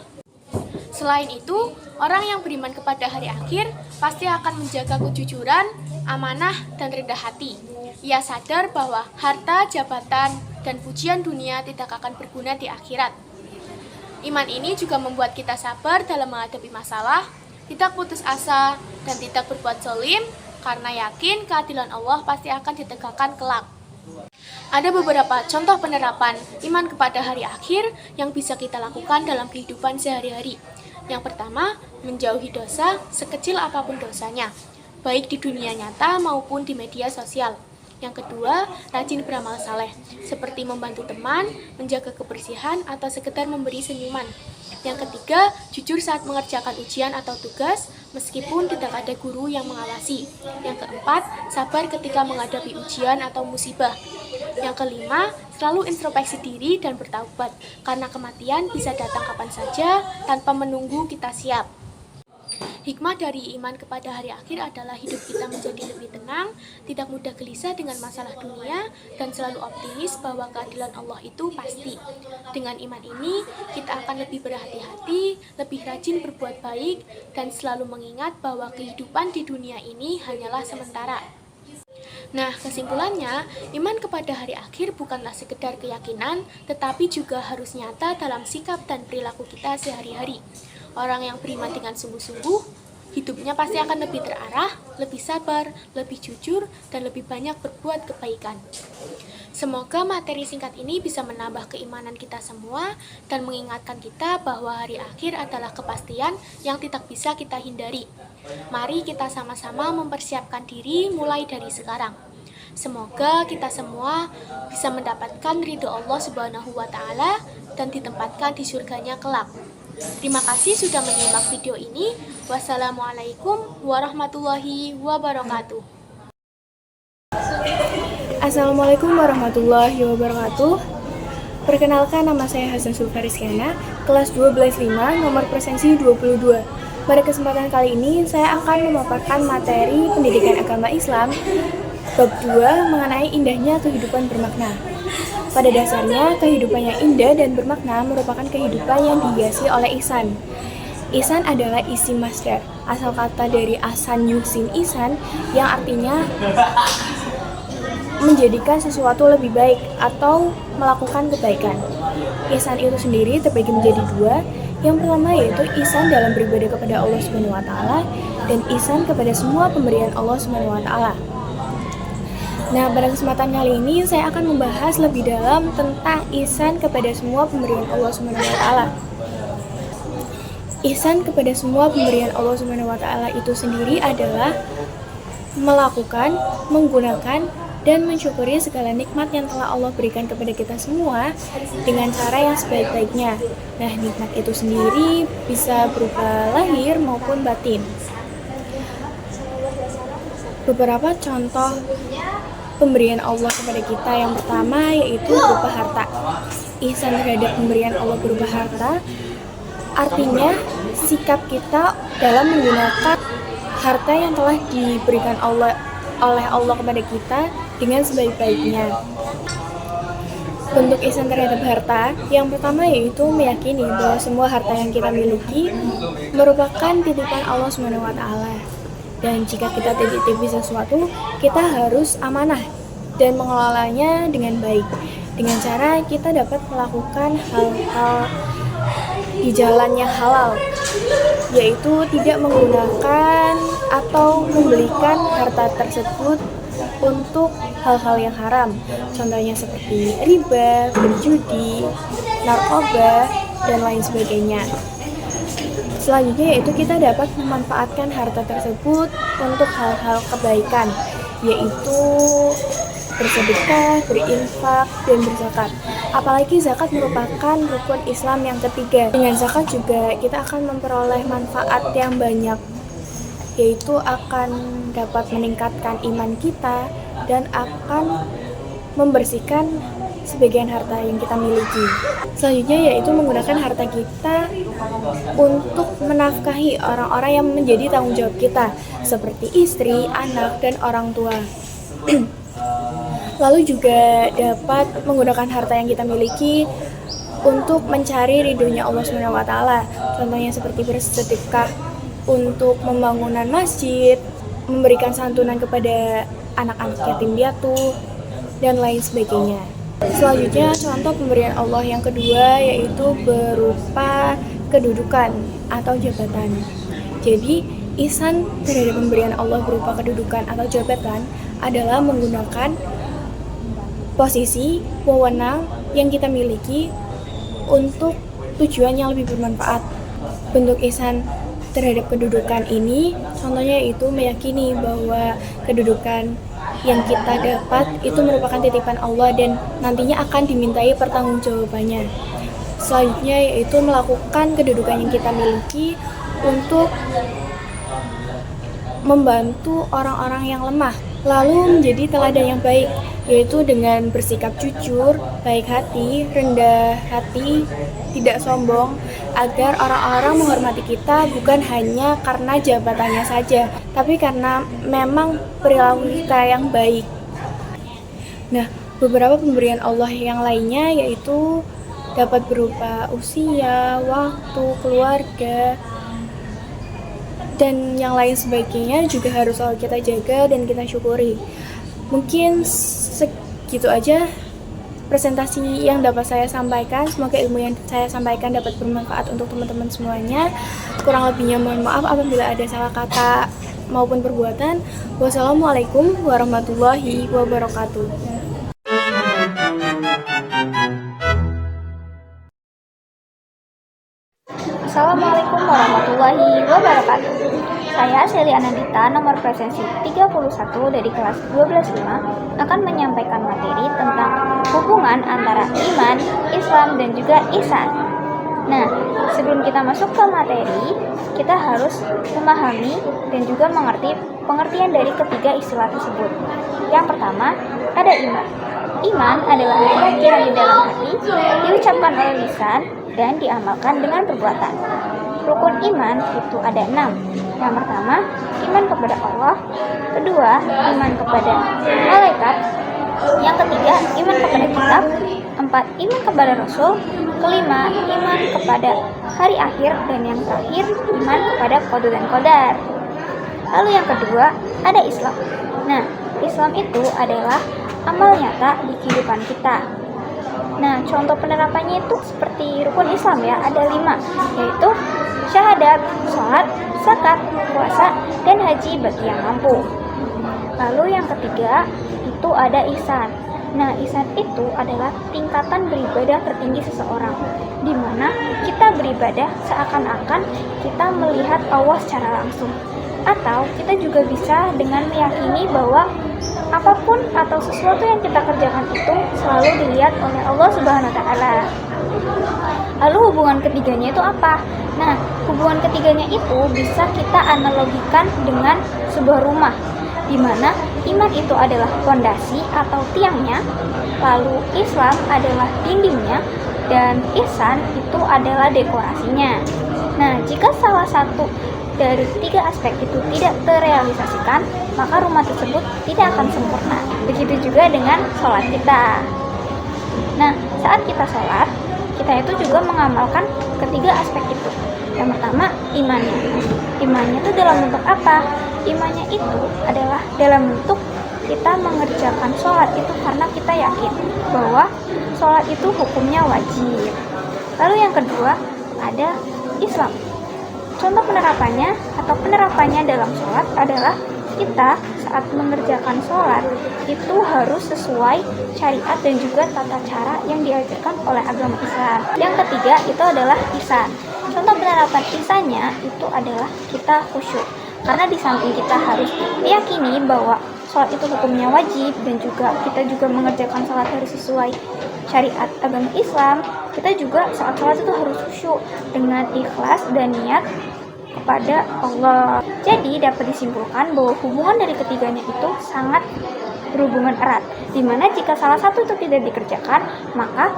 Selain itu, orang yang beriman kepada hari akhir pasti akan menjaga kejujuran, amanah, dan rendah hati. Ia sadar bahwa harta, jabatan, dan pujian dunia tidak akan berguna di akhirat. Iman ini juga membuat kita sabar dalam menghadapi masalah, tidak putus asa, dan tidak berbuat zalim, karena yakin keadilan Allah pasti akan ditegakkan kelak. Ada beberapa contoh penerapan iman kepada hari akhir yang bisa kita lakukan dalam kehidupan sehari-hari. Yang pertama, menjauhi dosa sekecil apapun dosanya, baik di dunia nyata maupun di media sosial. Yang kedua, rajin beramal saleh, seperti membantu teman, menjaga kebersihan, atau sekedar memberi senyuman. Yang ketiga, jujur saat mengerjakan ujian atau tugas, meskipun tidak ada guru yang mengawasi. Yang keempat, sabar ketika menghadapi ujian atau musibah. Yang kelima, selalu introspeksi diri dan bertaubat, karena kematian bisa datang kapan saja tanpa menunggu kita siap. Hikmah dari iman kepada hari akhir adalah hidup kita menjadi lebih tenang, tidak mudah gelisah dengan masalah dunia, dan selalu optimis bahwa keadilan Allah itu pasti. Dengan iman ini, kita akan lebih berhati-hati, lebih rajin berbuat baik, dan selalu mengingat bahwa kehidupan di dunia ini hanyalah sementara. Nah, kesimpulannya, iman kepada hari akhir bukanlah sekedar keyakinan, tetapi juga harus nyata dalam sikap dan perilaku kita sehari-hari. Orang yang beriman dengan sungguh-sungguh, hidupnya pasti akan lebih terarah, lebih sabar, lebih jujur, dan lebih banyak berbuat kebaikan. Semoga materi singkat ini bisa menambah keimanan kita semua dan mengingatkan kita bahwa hari akhir adalah kepastian yang tidak bisa kita hindari. Mari kita sama-sama mempersiapkan diri mulai dari sekarang. Semoga kita semua bisa mendapatkan ridho Allah Subhanahu wa Ta'ala dan ditempatkan di surganya kelak. Terima kasih sudah menyimak video ini. Wassalamualaikum warahmatullahi wabarakatuh. Assalamualaikum warahmatullahi wabarakatuh. Perkenalkan, nama saya Hasan Sulfariskiana, kelas 12.5, nomor presensi 22. Pada kesempatan kali ini, saya akan memaparkan materi pendidikan agama Islam, bab 2 mengenai indahnya kehidupan bermakna. Pada dasarnya, kehidupan yang indah dan bermakna merupakan kehidupan yang dihiasi oleh ihsan. Ihsan adalah isim masdar, asal kata dari ahsan yuhsin ihsan, yang artinya menjadikan sesuatu lebih baik atau melakukan kebaikan. Ihsan itu sendiri terbagi menjadi dua. Yang pertama yaitu ihsan dalam beribadah kepada Allah Subhanahu wa Ta'ala dan ihsan kepada semua pemberian Allah Subhanahu wa Ta'ala. Nah, pada kesempatan kali ini saya akan membahas lebih dalam tentang ihsan kepada semua pemberian Allah Subhanahu wa taala. Ihsan kepada semua pemberian Allah Subhanahu wa taala itu sendiri adalah melakukan, menggunakan, dan mensyukuri segala nikmat yang telah Allah berikan kepada kita semua dengan cara yang sebaik-baiknya. Nah, nikmat itu sendiri bisa berupa lahir maupun batin. Beberapa contoh pemberian Allah kepada kita yang pertama yaitu berupa harta. Ihsan terhadap pemberian Allah berupa harta artinya sikap kita dalam menggunakan harta yang telah diberikan oleh Allah kepada kita dengan sebaik-baiknya. Bentuk ihsan terhadap harta yang pertama yaitu meyakini bahwa semua harta yang kita miliki merupakan titipan Allah Subhanahu wa taala. Dan jika kita titipi sesuatu, kita harus amanah dan mengelolanya dengan baik. Dengan cara kita dapat melakukan hal-hal di jalan yang halal, yaitu tidak menggunakan atau membelikan harta tersebut untuk hal-hal yang haram. Contohnya seperti riba, berjudi, narkoba, dan lain sebagainya. Selanjutnya yaitu kita dapat memanfaatkan harta tersebut untuk hal-hal kebaikan, yaitu bersedekah, berinfak, dan berzakat. Apalagi zakat merupakan rukun Islam yang ketiga. Dengan zakat juga kita akan memperoleh manfaat yang banyak, yaitu akan dapat meningkatkan iman kita dan akan membersihkan sebagian harta yang kita miliki. Selanjutnya yaitu menggunakan harta kita untuk menafkahi orang-orang yang menjadi tanggung jawab kita, seperti istri, anak, dan orang tua. Lalu juga dapat menggunakan harta yang kita miliki untuk mencari ridhonya Allah Subhanahu wa taala. Contohnya seperti bersedekah untuk pembangunan masjid, memberikan santunan kepada anak-anak yatim piatu, dan lain sebagainya. Selanjutnya contoh pemberian Allah yang kedua yaitu berupa kedudukan atau jabatan. Jadi ihsan terhadap pemberian Allah berupa kedudukan atau jabatan adalah menggunakan posisi, wewenang yang kita miliki untuk tujuan yang lebih bermanfaat. Bentuk ihsan terhadap kedudukan ini contohnya yaitu meyakini bahwa kedudukan yang kita dapat itu merupakan titipan Allah dan nantinya akan dimintai pertanggungjawabannya. Selanjutnya yaitu melakukan kedudukan yang kita miliki untuk membantu orang-orang yang lemah, lalu menjadi teladan yang baik, yaitu dengan bersikap jujur, baik hati, rendah hati, tidak sombong, agar orang-orang menghormati kita bukan hanya karena jabatannya saja, tapi karena memang perilaku kita yang baik. Nah, beberapa pemberian Allah yang lainnya yaitu dapat berupa usia, waktu, keluarga, dan yang lain sebagainya juga harus selalu kita jaga dan kita syukuri. Mungkin segitu aja presentasi yang dapat saya sampaikan. Semoga ilmu yang saya sampaikan dapat bermanfaat untuk teman-teman semuanya. Kurang lebihnya mohon maaf apabila ada salah kata maupun perbuatan. Wassalamualaikum warahmatullahi wabarakatuh. Assalamualaikum warahmatullahi wabarakatuh. Saya Shelly Anandita, nomor presensi 31 dari kelas 12.5 akan menyampaikan materi tentang hubungan antara iman, Islam, dan juga ihsan. Nah, sebelum kita masuk ke materi, kita harus memahami dan juga mengerti pengertian dari ketiga istilah tersebut. Yang pertama, ada iman. Iman adalah keyakinan di dalam hati, diucapkan oleh lisan, dan diamalkan dengan perbuatan. Rukun iman itu ada 6. Yang pertama, iman kepada Allah. Kedua, iman kepada malaikat. Yang ketiga, iman kepada kitab. 4, iman kepada Rasul. Kelima, iman kepada hari akhir. Dan yang terakhir, iman kepada qada dan qadar. Lalu yang kedua, ada Islam. Nah, Islam itu adalah amal nyata di kehidupan kita. Nah, contoh penerapannya itu seperti rukun Islam ya, ada 5, yaitu syahadat, sholat, zakat, puasa, dan haji bagi yang mampu. Lalu yang ketiga itu ada ihsan. Nah, ihsan itu adalah tingkatan beribadah tertinggi seseorang, di mana kita beribadah seakan-akan kita melihat Allah secara langsung. Atau kita juga bisa dengan meyakini bahwa apapun atau sesuatu yang kita kerjakan itu selalu dilihat oleh Allah Subhanahu wa taala. Lalu hubungan ketiganya itu apa? Nah, hubungan ketiganya itu bisa kita analogikan dengan sebuah rumah, di mana iman itu adalah fondasi atau tiangnya, lalu Islam adalah dindingnya, dan ihsan itu adalah dekorasinya. Nah, jika salah satu dari tiga aspek itu tidak terrealisasikan, maka rumah tersebut tidak akan sempurna. Begitu juga dengan sholat kita. Nah, saat kita sholat, kita itu juga mengamalkan ketiga aspek itu. Yang pertama, imannya. Imannya itu dalam bentuk apa? Imannya itu adalah dalam bentuk kita mengerjakan sholat itu karena kita yakin bahwa sholat itu hukumnya wajib. Lalu yang kedua, ada Islam. Contoh penerapannya atau penerapannya dalam sholat adalah kita saat mengerjakan sholat itu harus sesuai syariat dan juga tata cara yang diajarkan oleh agama Islam. Yang ketiga itu adalah ihsan. Contoh penerapan ihsannya itu adalah kita khusyuk. Karena di samping kita harus meyakini bahwa sholat itu hukumnya wajib dan juga kita juga mengerjakan sholat harus sesuai syariat agama Islam, kita juga saat sholat itu harus khusyuk dengan ikhlas dan niat kepada Allah. Jadi dapat disimpulkan bahwa hubungan dari ketiganya itu sangat berhubungan erat, dimana jika salah satu itu tidak dikerjakan, maka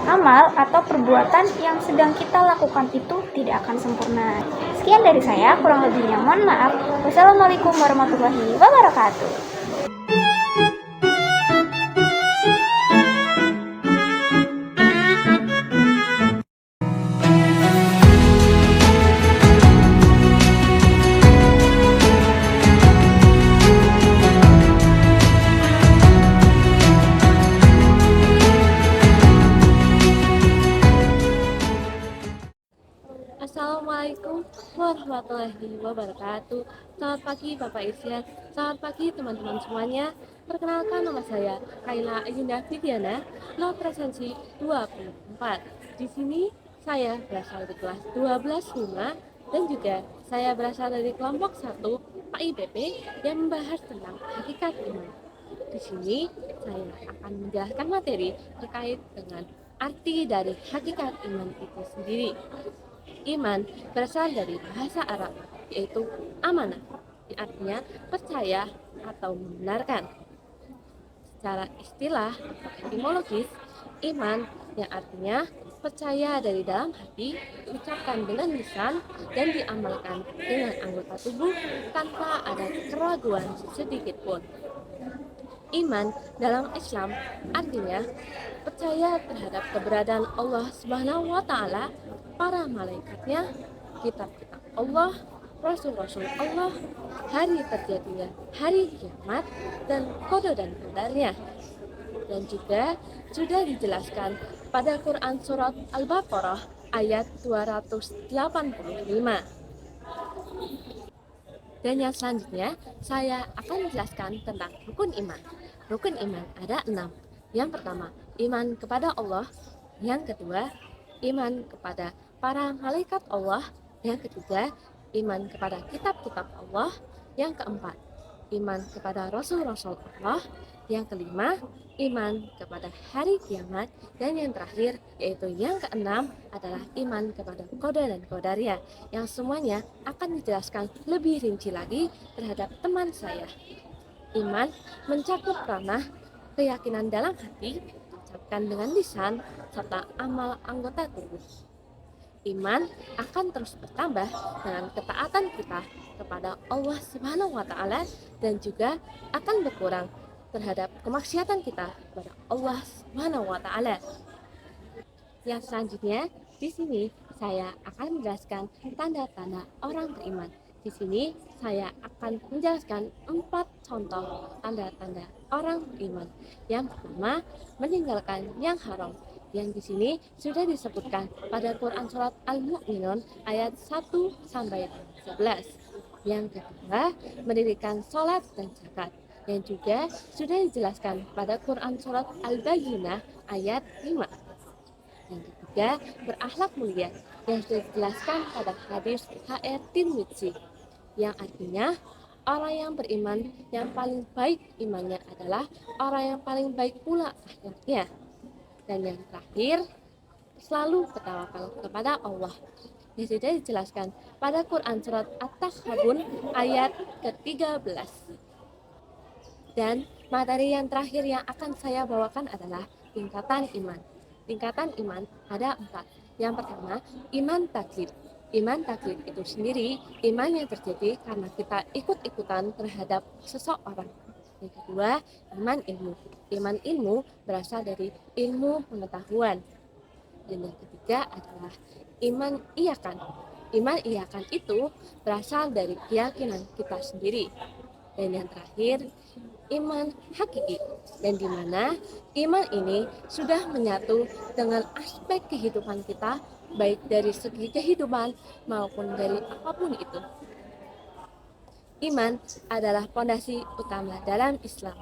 amal atau perbuatan yang sedang kita lakukan itu tidak akan sempurna. Sekian dari saya, kurang lebihnya mohon maaf. Wassalamualaikum warahmatullahi wabarakatuh. Assalamualaikum warahmatullahi wabarakatuh. Selamat pagi Bapak Isyan, selamat pagi teman-teman semuanya. Perkenalkan, nama saya Kaila Ayunda Vidiana, nomor presensi 24. Di sini saya berasal dari kelas 12.5 dan juga saya berasal dari kelompok 1 PAIBP yang membahas tentang hakikat iman. Di sini saya akan menjelaskan materi terkait dengan arti dari hakikat iman itu sendiri. Iman berasal dari bahasa Arab, yaitu amanah, yang artinya percaya atau membenarkan. Secara istilah etimologis, iman yang artinya percaya dari dalam hati, diucapkan dengan lisan, dan diamalkan dengan anggota tubuh tanpa ada keraguan sedikit pun. Iman dalam Islam artinya percaya terhadap keberadaan Allah Subhanahu wa taala, para malaikatnya, kitab-kitab Allah, rasul-rasul Allah, hari terjadinya hari kiamat, dan kode dan kadarnya. Dan juga sudah dijelaskan pada Quran surat Al-Baqarah ayat 285. Dan yang selanjutnya saya akan menjelaskan tentang rukun iman. Rukun iman ada 6. Yang pertama, iman kepada Allah. Yang kedua, iman kepada para malaikat Allah. Yang ketiga, iman kepada kitab-kitab Allah. Yang keempat, iman kepada rasul-rasul Allah. Yang kelima, iman kepada hari kiamat. Dan yang terakhir, yaitu yang keenam, adalah iman kepada qada dan qadariyah, yang semuanya akan dijelaskan lebih rinci lagi terhadap teman saya. Iman mencakup ranah keyakinan dalam hati, diucapkan dengan lisan, serta amal anggota tubuh. Iman akan terus bertambah dengan ketaatan kita kepada Allah Subhanahu wa taala dan juga akan berkurang terhadap kemaksiatan kita kepada Allah Subhanahu wa taala. Yang selanjutnya, di sini saya akan menjelaskan tanda-tanda orang beriman. Di sini saya akan menjelaskan 4 contoh tanda-tanda orang beriman. Yang pertama, meninggalkan yang haram. Yang di sini sudah disebutkan pada Quran surat Al-Mu'minun ayat 1 sampai 11. Yang kedua, mendirikan sholat dan zakat. yang juga sudah dijelaskan pada Quran Surat Al-Bayyinah ayat 5. Yang ketiga, berakhlak mulia yang sudah dijelaskan pada hadis HR Tirmidzi yang artinya orang yang beriman yang paling baik imannya adalah orang yang paling baik pula akhlaknya. Dan yang terakhir, selalu bertawakal kepada Allah yang sudah dijelaskan pada Quran Surat At-Takhabun ayat ke-13. Dan materi yang terakhir yang akan saya bawakan adalah tingkatan iman. Tingkatan iman ada 4. Yang pertama, iman taklid. Iman taklid itu sendiri iman yang terjadi karena kita ikut-ikutan terhadap seseorang. Yang kedua, iman ilmu. Iman ilmu berasal dari ilmu pengetahuan. Dan yang ketiga adalah iman iyakan. Iman iyakan itu berasal dari keyakinan kita sendiri. Dan yang terakhir, iman hakiki, dan di mana iman ini sudah menyatu dengan aspek kehidupan kita, baik dari segi kehidupan maupun dari apapun itu. Iman adalah fondasi utama dalam Islam.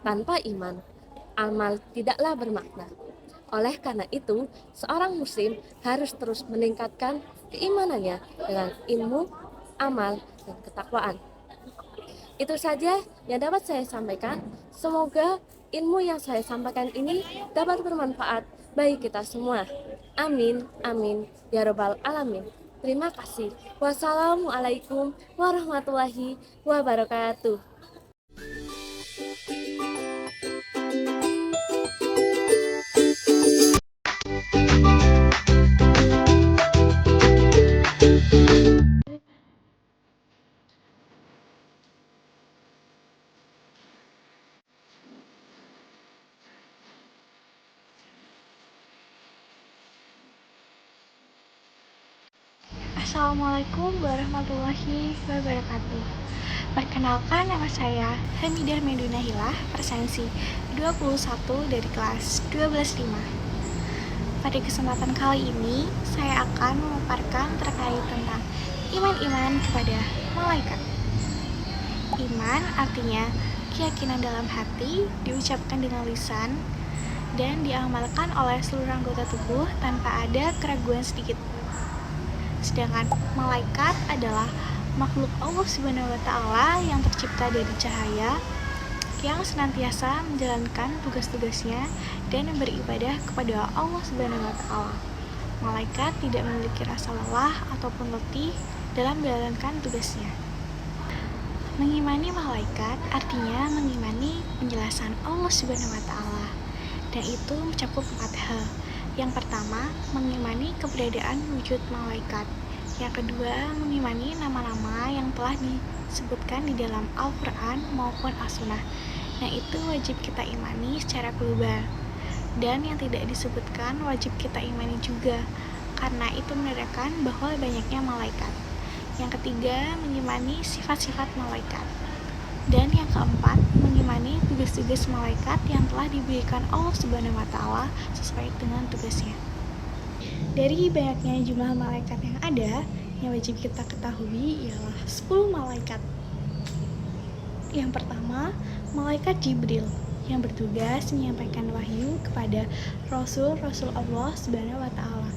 Tanpa iman, amal tidaklah bermakna. Oleh karena itu, seorang muslim harus terus meningkatkan keimanannya dengan ilmu, amal, dan ketakwaan. Itu saja yang dapat saya sampaikan. Semoga ilmu yang saya sampaikan ini dapat bermanfaat bagi kita semua. Amin, amin, ya robbal alamin. Terima kasih. Wassalamualaikum warahmatullahi wabarakatuh. Assalamualaikum warahmatullahi wabarakatuh. Perkenalkan, nama saya Hamidah Medunahilah, presensi 21 dari kelas 12.5. Pada kesempatan kali ini, saya akan memaparkan terkait tentang iman-iman kepada malaikat. Iman artinya keyakinan dalam hati, diucapkan dengan lisan, dan diamalkan oleh seluruh anggota tubuh tanpa ada keraguan sedikit. Sedangkan malaikat adalah makhluk Allah Subhanahu wa Ta'ala yang tercipta dari cahaya, yang senantiasa menjalankan tugas-tugasnya dan beribadah kepada Allah Subhanahu wa Ta'ala. Malaikat tidak memiliki rasa lelah ataupun letih dalam menjalankan tugasnya. Mengimani malaikat artinya mengimani penjelasan Allah Subhanahu wa Ta'ala, dan itu mencakup 4 hal. Yang pertama, mengimani keberadaan wujud malaikat. Yang kedua, mengimani nama-nama yang telah disebutkan di dalam Al-Quran maupun As-Sunnah. Yang itu wajib kita imani secara global. Dan yang tidak disebutkan wajib kita imani juga, karena itu menandakan bahwa banyaknya malaikat. Yang ketiga, mengimani sifat-sifat malaikat. Dan yang keempat, mengimani tugas-tugas malaikat yang telah diberikan Allah Subhanahu wa Ta'ala sesuai dengan tugasnya. Dari banyaknya jumlah malaikat yang ada, yang wajib kita ketahui ialah 10 malaikat. Yang pertama, malaikat Jibril yang bertugas menyampaikan wahyu kepada Rasul-Rasul Allah Subhanahu wa Ta'ala.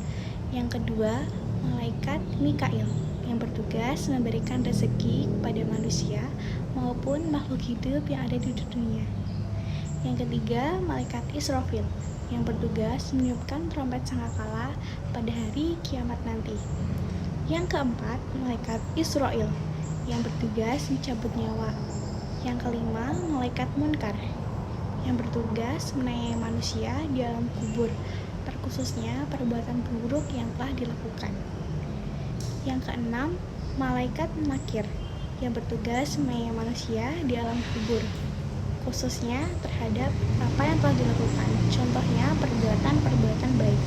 Yang kedua, malaikat Mikail yang bertugas memberikan rezeki kepada manusia maupun makhluk hidup yang ada di dunia. Yang ketiga, malaikat Israfil yang bertugas meniupkan trompet sangkakala pada hari kiamat nanti. Yang keempat, malaikat Israel yang bertugas mencabut nyawa. Yang kelima, malaikat Munkar yang bertugas menanyai manusia di alam kubur, terkhususnya perbuatan buruk yang telah dilakukan. Yang keenam, malaikat Nakir yang bertugas menanyai manusia di alam kubur, khususnya terhadap apa yang telah dilakukan, contohnya perbuatan-perbuatan baik.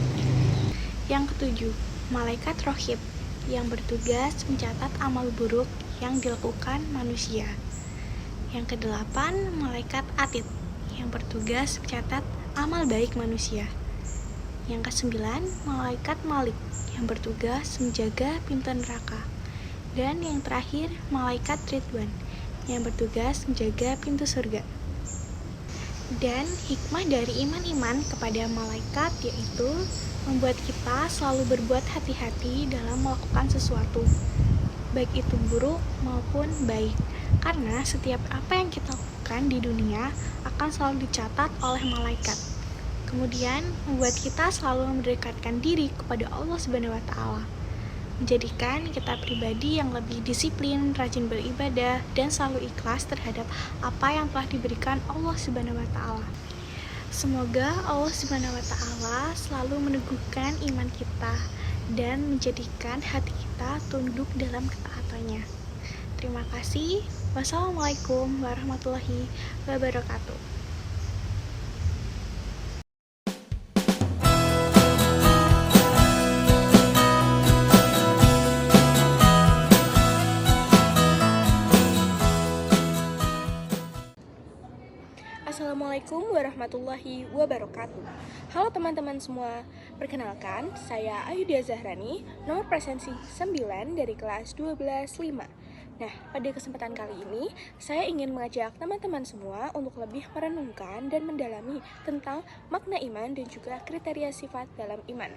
Yang ketujuh, malaikat Rohib yang bertugas mencatat amal buruk yang dilakukan manusia. Yang kedelapan, malaikat Atid yang bertugas mencatat amal baik manusia. Yang kesembilan, malaikat Malik yang bertugas menjaga pintu neraka. Dan yang terakhir, malaikat Ridwan yang bertugas menjaga pintu surga. Dan hikmah dari iman-iman kepada malaikat yaitu membuat kita selalu berbuat hati-hati dalam melakukan sesuatu, baik itu buruk maupun baik. Karena setiap apa yang kita lakukan di dunia akan selalu dicatat oleh malaikat. Kemudian membuat kita selalu mendekatkan diri kepada Allah Subhanahu wa Ta'ala, menjadikan kita pribadi yang lebih disiplin, rajin beribadah, dan selalu ikhlas terhadap apa yang telah diberikan Allah Subhanahu wa Ta'ala. Semoga Allah Subhanahu wa Ta'ala selalu meneguhkan iman kita dan menjadikan hati kita tunduk dalam ketaatannya. Terima kasih. Wassalamualaikum warahmatullahi wabarakatuh. Assalamualaikum warahmatullahi wabarakatuh. Halo teman-teman semua, perkenalkan saya Ayudia Zahrani, nomor presensi 9 dari kelas 12-5. Nah, pada kesempatan kali ini saya ingin mengajak teman-teman semua untuk lebih merenungkan dan mendalami tentang makna iman dan juga kriteria sifat dalam iman.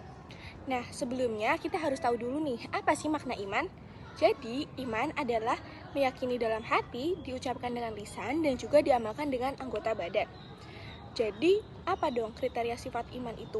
Nah, sebelumnya kita harus tahu dulu nih, apa sih makna iman? Jadi, iman adalah meyakini dalam hati, diucapkan dengan lisan, dan juga diamalkan dengan anggota badan. Jadi, apa dong kriteria sifat iman itu?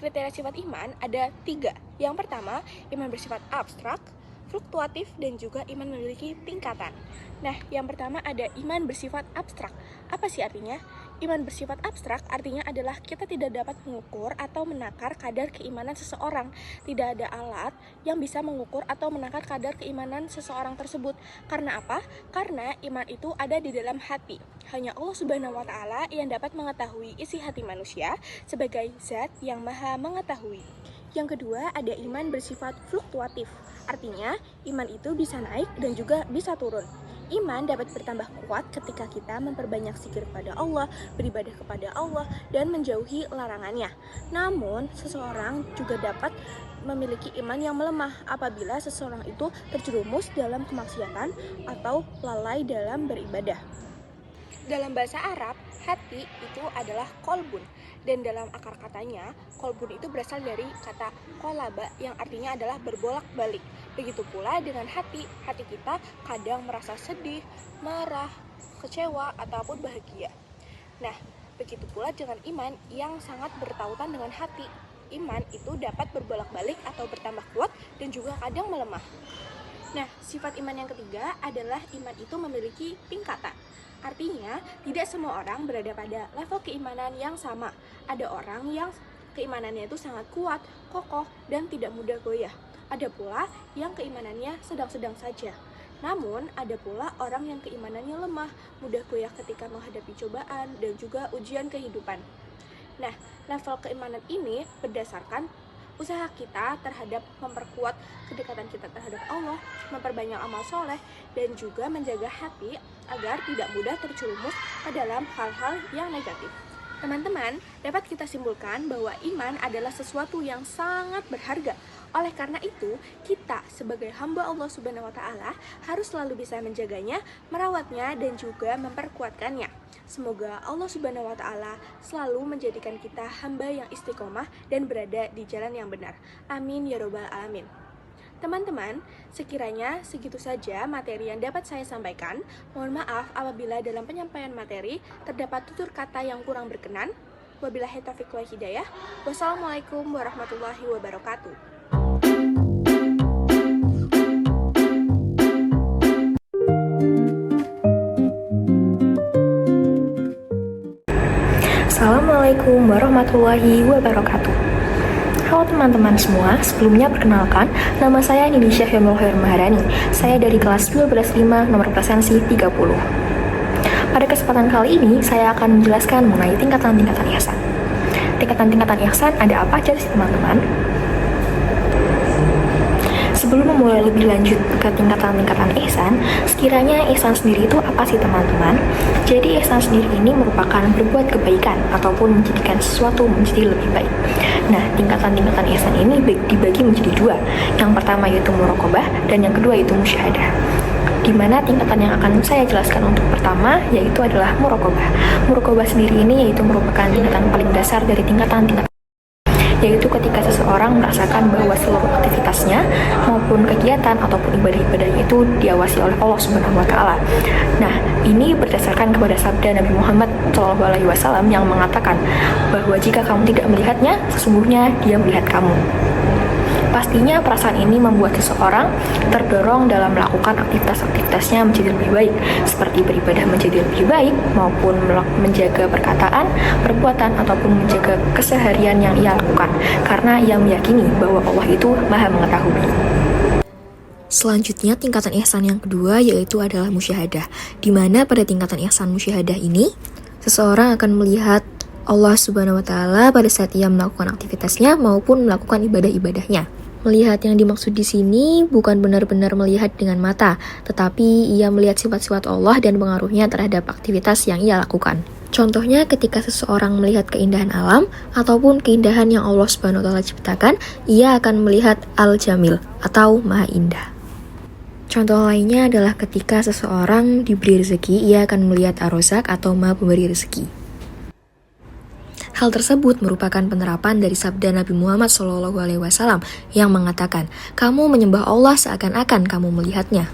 Kriteria sifat iman ada 3. Yang pertama, iman bersifat abstrak, fluktuatif, dan juga iman memiliki tingkatan. Nah, yang pertama ada iman bersifat abstrak. Apa sih artinya? Iman bersifat abstrak artinya adalah kita tidak dapat mengukur atau menakar kadar keimanan seseorang. Tidak ada alat yang bisa mengukur atau menakar kadar keimanan seseorang tersebut. Karena apa? Karena iman itu ada di dalam hati. Hanya Allah Subhanahu wa Ta'ala yang dapat mengetahui isi hati manusia sebagai zat yang maha mengetahui. Yang kedua ada iman bersifat fluktuatif. Artinya, iman itu bisa naik dan juga bisa turun. Iman dapat bertambah kuat ketika kita memperbanyak zikir kepada Allah, beribadah kepada Allah, dan menjauhi larangannya. Namun, seseorang juga dapat memiliki iman yang melemah apabila seseorang itu terjerumus dalam kemaksiatan atau lalai dalam beribadah. Dalam bahasa Arab, hati itu adalah kolbun. Dan dalam akar katanya, kolbun itu berasal dari kata kolaba yang artinya adalah berbolak-balik. Begitu pula dengan hati kita kadang merasa sedih, marah, kecewa, ataupun bahagia. Nah, begitu pula dengan iman yang sangat bertautan dengan hati. Iman itu dapat berbolak-balik atau bertambah kuat dan juga kadang melemah. Nah, sifat iman yang ketiga adalah iman itu memiliki tingkatan. Artinya, tidak semua orang berada pada level keimanan yang sama. Ada orang yang keimanannya itu sangat kuat, kokoh, dan tidak mudah goyah. Ada pula yang keimanannya sedang-sedang saja. Namun, ada pula orang yang keimanannya lemah, mudah goyah ketika menghadapi cobaan dan juga ujian kehidupan. Nah, level keimanan ini berdasarkan usaha kita terhadap memperkuat kedekatan kita terhadap Allah, memperbanyak amal soleh, dan juga menjaga hati agar tidak mudah terjerumus ke dalam hal-hal yang negatif. Teman-teman, dapat kita simpulkan bahwa iman adalah sesuatu yang sangat berharga. Oleh karena itu, kita sebagai hamba Allah Subhanahu wa Ta'ala harus selalu bisa menjaganya, merawatnya, dan juga memperkuatkannya. Semoga Allah Subhanahu wa Ta'ala selalu menjadikan kita hamba yang istiqomah dan berada di jalan yang benar. Amin ya robbal alamin. Teman-teman, sekiranya segitu saja materi yang dapat saya sampaikan. Mohon maaf apabila dalam penyampaian materi terdapat tutur kata yang kurang berkenan. Wabillahi taufiq wal hidayah. Wassalamualaikum warahmatullahi wabarakatuh. Assalamualaikum warahmatullahi wabarakatuh. Halo teman-teman semua, sebelumnya perkenalkan, nama saya Nilisha Hemul Khair Maharani. Saya dari kelas 12-5 nomor presensi 30. Pada kesempatan kali ini, saya akan menjelaskan mengenai tingkatan-tingkatan ihsan. Tingkatan-tingkatan ihsan ada apa aja sih teman-teman? Sebelum memulai lebih lanjut ke tingkatan-tingkatan ihsan, sekiranya ihsan sendiri itu apa sih teman-teman? Jadi ihsan sendiri ini merupakan berbuat kebaikan ataupun menjadikan sesuatu menjadi lebih baik. Nah, tingkatan-tingkatan ihsan ini dibagi menjadi dua. Yang pertama yaitu muraqabah dan yang kedua yaitu musyahadah. Di mana tingkatan yang akan saya jelaskan untuk pertama yaitu adalah muraqabah. Muraqabah sendiri ini yaitu merupakan tingkatan paling dasar dari tingkatan-tingkatan, yaitu ketika seseorang merasakan bahwa seluruh aktivitasnya maupun kegiatan ataupun ibadah-ibadahnya itu diawasi oleh Allah Subhanahu wa taala. Nah, ini berdasarkan kepada sabda Nabi Muhammad SAW yang mengatakan bahwa jika kamu tidak melihatnya, sesungguhnya Dia melihat kamu. Pastinya perasaan ini membuat seseorang terdorong dalam melakukan aktivitas-aktivitasnya menjadi lebih baik, seperti beribadah menjadi lebih baik, maupun menjaga perkataan, perbuatan, ataupun menjaga keseharian yang ia lakukan, karena ia meyakini bahwa Allah itu Maha Mengetahui. Selanjutnya, tingkatan ihsan yang kedua yaitu adalah musyahadah, di mana pada tingkatan ihsan musyahadah ini, seseorang akan melihat Allah Subhanahu wa taala pada saat ia melakukan aktivitasnya maupun melakukan ibadah-ibadahnya. Melihat yang dimaksud di sini bukan benar-benar melihat dengan mata, tetapi ia melihat sifat-sifat Allah dan pengaruhnya terhadap aktivitas yang ia lakukan. Contohnya ketika seseorang melihat keindahan alam ataupun keindahan yang Allah Subhanahu wa taala ciptakan, ia akan melihat Al-Jamil atau Maha Indah. Contoh lainnya adalah ketika seseorang diberi rezeki, ia akan melihat Ar-Razzaq atau Maha Pemberi rezeki. Hal tersebut merupakan penerapan dari sabda Nabi Muhammad SAW yang mengatakan, kamu menyembah Allah seakan-akan kamu melihatnya.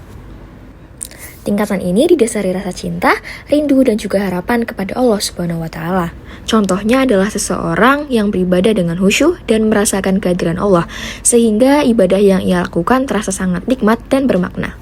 Tingkatan ini didasari rasa cinta, rindu, dan juga harapan kepada Allah Subhanahu wa taala. Contohnya adalah seseorang yang beribadah dengan khusyuk dan merasakan kehadiran Allah, sehingga ibadah yang ia lakukan terasa sangat nikmat dan bermakna.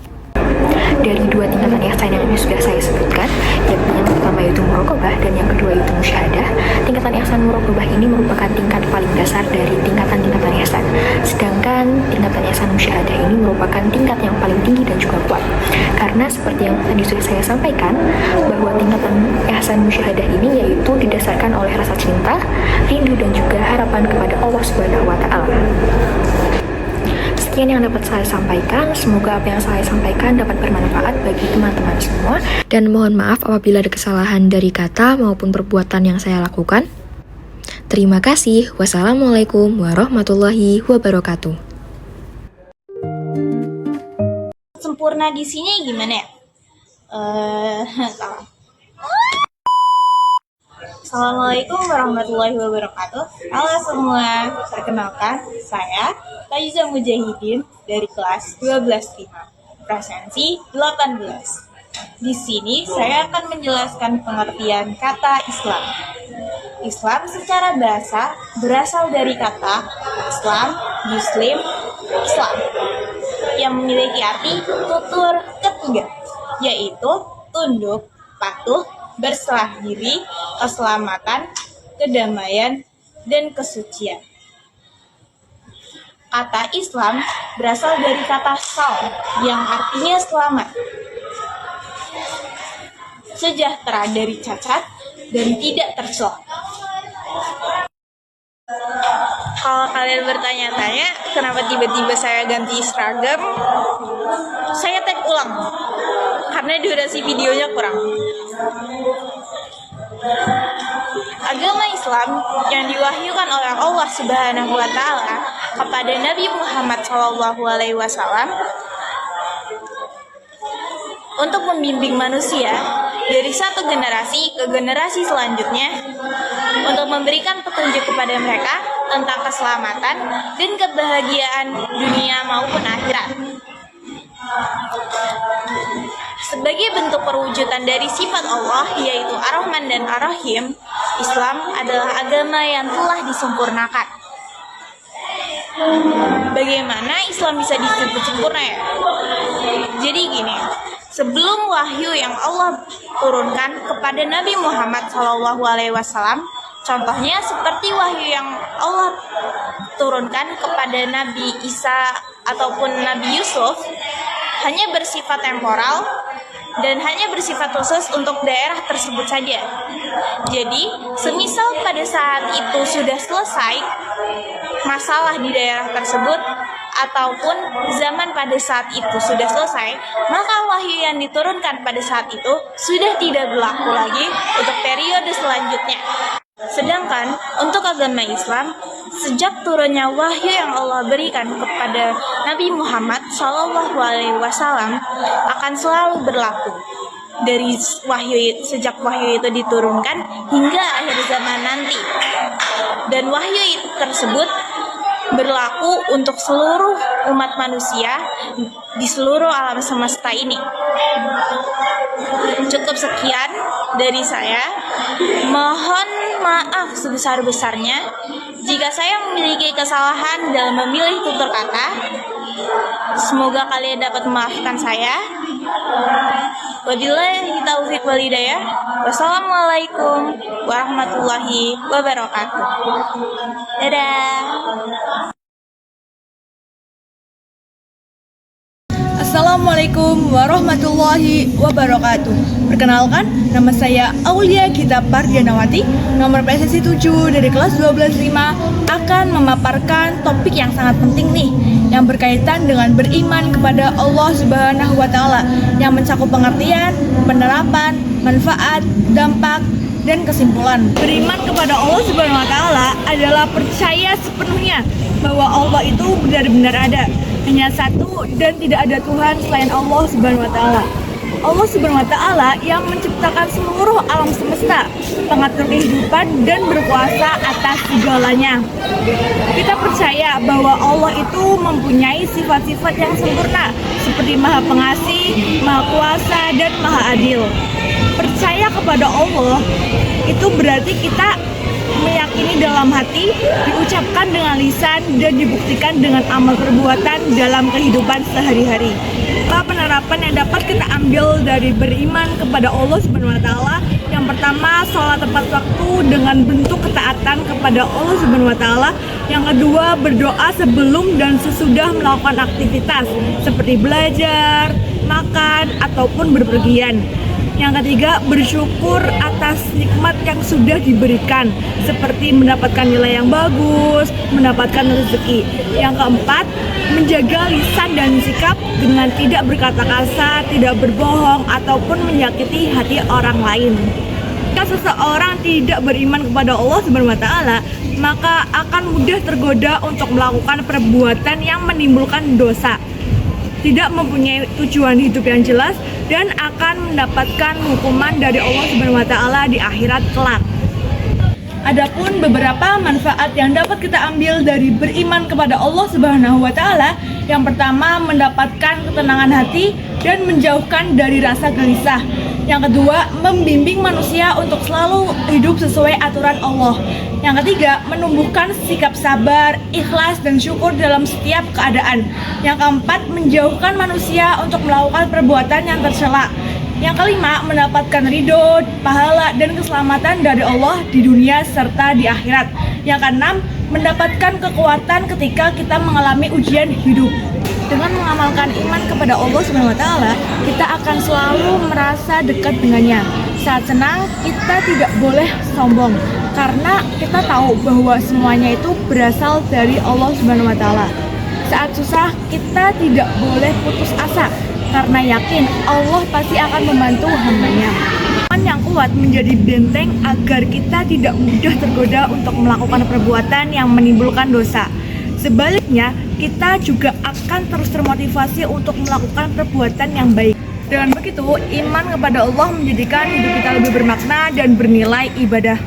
Dari dua tingkatan ihsan yang ini sudah saya sebutkan, yakni yang pertama yaitu muraqabah dan yang kedua yaitu musyahadah. Tingkatan ihsan muraqabah ini merupakan tingkat paling dasar dari tingkatan-tingkatan ihsan. Sedangkan tingkatan ihsan musyahadah ini merupakan tingkat yang paling tinggi dan juga kuat. Karena seperti yang tadi sudah saya sampaikan, bahwa tingkatan ihsan musyahadah ini yaitu didasarkan oleh rasa cinta, rindu, dan juga harapan kepada Allah Subhanahu wa taala. Sekian yang dapat saya sampaikan, semoga apa yang saya sampaikan dapat bermanfaat bagi teman-teman semua. Dan mohon maaf apabila ada kesalahan dari kata maupun perbuatan yang saya lakukan. Terima kasih. Wassalamualaikum warahmatullahi wabarakatuh. Sempurna di sini gimana ya? Salah. Assalamualaikum warahmatullahi wabarakatuh. Halo semua, perkenalkan saya Faiza Mujahidin dari kelas 12-5, presensi 18. Di sini saya akan menjelaskan pengertian kata Islam. Islam secara bahasa berasal dari kata Islam, Muslim, Islam, yang memiliki arti tutur ketiga, yaitu tunduk, patuh, berserah diri, keselamatan, kedamaian, dan kesucian. Kata Islam berasal dari kata saum, yang artinya selamat, sejahtera dari cacat, dan tidak tercela. Kalau kalian bertanya-tanya kenapa tiba-tiba saya ganti seragam, saya tag ulang karena durasi videonya kurang. Agama Islam yang diwahyukan oleh Allah Subhanahu wa taala kepada Nabi Muhammad SAW untuk membimbing manusia dari satu generasi ke generasi selanjutnya, untuk memberikan petunjuk kepada mereka tentang keselamatan dan kebahagiaan dunia maupun akhirat. Sebagai bentuk perwujudan dari sifat Allah, yaitu Ar-Rahman dan Ar-Rahim, Islam adalah agama yang telah disempurnakan. Bagaimana Islam bisa disebut sempurna ya? Jadi gini, sebelum wahyu yang Allah turunkan kepada Nabi Muhammad SAW, contohnya seperti wahyu yang Allah turunkan kepada Nabi Isa ataupun Nabi Yusuf, hanya bersifat temporal dan hanya bersifat khusus untuk daerah tersebut saja. Jadi, semisal pada saat itu sudah selesai masalah di daerah tersebut, ataupun zaman pada saat itu sudah selesai, maka wahyu yang diturunkan pada saat itu sudah tidak berlaku lagi untuk periode selanjutnya. Sedangkan untuk agama Islam, sejak turunnya wahyu yang Allah berikan kepada Nabi Muhammad SAW akan selalu berlaku dari sejak wahyu itu diturunkan hingga akhir zaman nanti. Dan wahyu tersebut berlaku untuk seluruh umat manusia di seluruh alam semesta ini. Cukup sekian dari saya. Mohon maaf sebesar-besarnya jika saya memiliki kesalahan dalam memilih tutur kata. Semoga kalian dapat memaafkan saya. Wabillahi taufiq wal hidayah. Wassalamualaikum warahmatullahi wabarakatuh. Dadah. Assalamualaikum warahmatullahi wabarakatuh. Perkenalkan, nama saya Aulia Gita Pardianawati, nomor presensi 7 dari kelas 12.5 akan memaparkan topik yang sangat penting nih, yang berkaitan dengan beriman kepada Allah Subhanahu wa Ta'ala, yang mencakup pengertian, penerapan, manfaat, dampak, dan kesimpulan. Beriman kepada Allah Subhanahu wa Ta'ala adalah percaya sepenuhnya bahwa Allah itu benar-benar ada, hanya satu dan tidak ada Tuhan selain Allah Subhanahu wa Ta'ala. Allah Subhanahu wa Ta'ala yang menciptakan seluruh alam semesta, pengatur kehidupan dan berkuasa atas segalanya. Kita percaya bahwa Allah itu mempunyai sifat-sifat yang sempurna seperti Maha Pengasih, Maha Kuasa, dan Maha Adil. Percaya kepada Allah itu berarti kita meyakini dalam hati, diucapkan dengan lisan, dan dibuktikan dengan amal perbuatan dalam kehidupan sehari-hari. Penerapan yang dapat kita ambil dari beriman kepada Allah Subhanahu wa Ta'ala, yang pertama, sholat tepat waktu dengan bentuk ketaatan kepada Allah Subhanahu wa Ta'ala. Yang kedua, berdoa sebelum dan sesudah melakukan aktivitas seperti belajar, makan, ataupun berpergian. Yang ketiga, bersyukur atas nikmat yang sudah diberikan, seperti mendapatkan nilai yang bagus, mendapatkan rezeki. Yang keempat, menjaga lisan dan sikap dengan tidak berkata kasar, tidak berbohong, ataupun menyakiti hati orang lain. Jika seseorang tidak beriman kepada Allah Subhanahu wa Ta'ala, maka akan mudah tergoda untuk melakukan perbuatan yang menimbulkan dosa, tidak mempunyai tujuan hidup yang jelas, dan akan mendapatkan hukuman dari Allah Subhanahu wa Ta'ala di akhirat kelak. Adapun beberapa manfaat yang dapat kita ambil dari beriman kepada Allah Subhanahu wa Ta'ala, yang pertama, mendapatkan ketenangan hati dan menjauhkan dari rasa gelisah. Yang kedua, membimbing manusia untuk selalu hidup sesuai aturan Allah. Yang ketiga, menumbuhkan sikap sabar, ikhlas, dan syukur dalam setiap keadaan. Yang keempat, menjauhkan manusia untuk melakukan perbuatan yang tercela. Yang kelima, mendapatkan ridho, pahala, dan keselamatan dari Allah di dunia serta di akhirat. Yang keenam, mendapatkan kekuatan ketika kita mengalami ujian hidup. Dengan mengamalkan iman kepada Allah Subhanahu wa Ta'ala, kita akan selalu merasa dekat dengannya. Saat senang, kita tidak boleh sombong, karena kita tahu bahwa semuanya itu berasal dari Allah Subhanahu wa Ta'ala. Saat susah, kita tidak boleh putus asa, karena yakin Allah pasti akan membantu hamba-Nya. Iman yang kuat menjadi benteng agar kita tidak mudah tergoda untuk melakukan perbuatan yang menimbulkan dosa. Sebaliknya, kita juga akan terus termotivasi untuk melakukan perbuatan yang baik. Dengan begitu, iman kepada Allah menjadikan hidup kita lebih bermakna dan bernilai ibadah.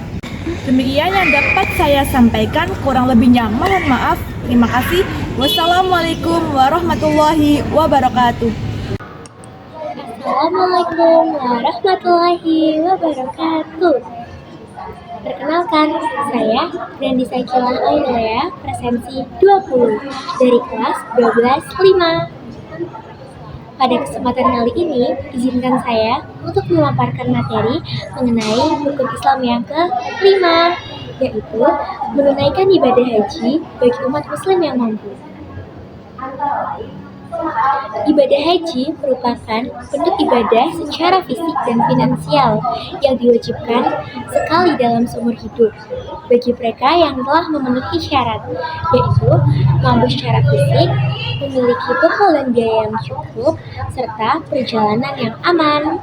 Demikian yang dapat saya sampaikan, kurang lebihnya mohon maaf. Terima kasih. Wassalamualaikum warahmatullahi wabarakatuh. Assalamualaikum warahmatullahi wabarakatuh. Perkenalkan, saya Brandi Sakila Ainulea, presensi 20 dari kelas 12.5. Pada kesempatan kali ini, izinkan saya untuk memaparkan materi mengenai rukun Islam yang ke-5, yaitu menunaikan ibadah haji bagi umat muslim yang mampu. Ibadah haji merupakan bentuk ibadah secara fisik dan finansial yang diwajibkan sekali dalam seumur hidup bagi mereka yang telah memenuhi syarat, yaitu mampu secara fisik, memiliki bekal dan biaya yang cukup, serta perjalanan yang aman.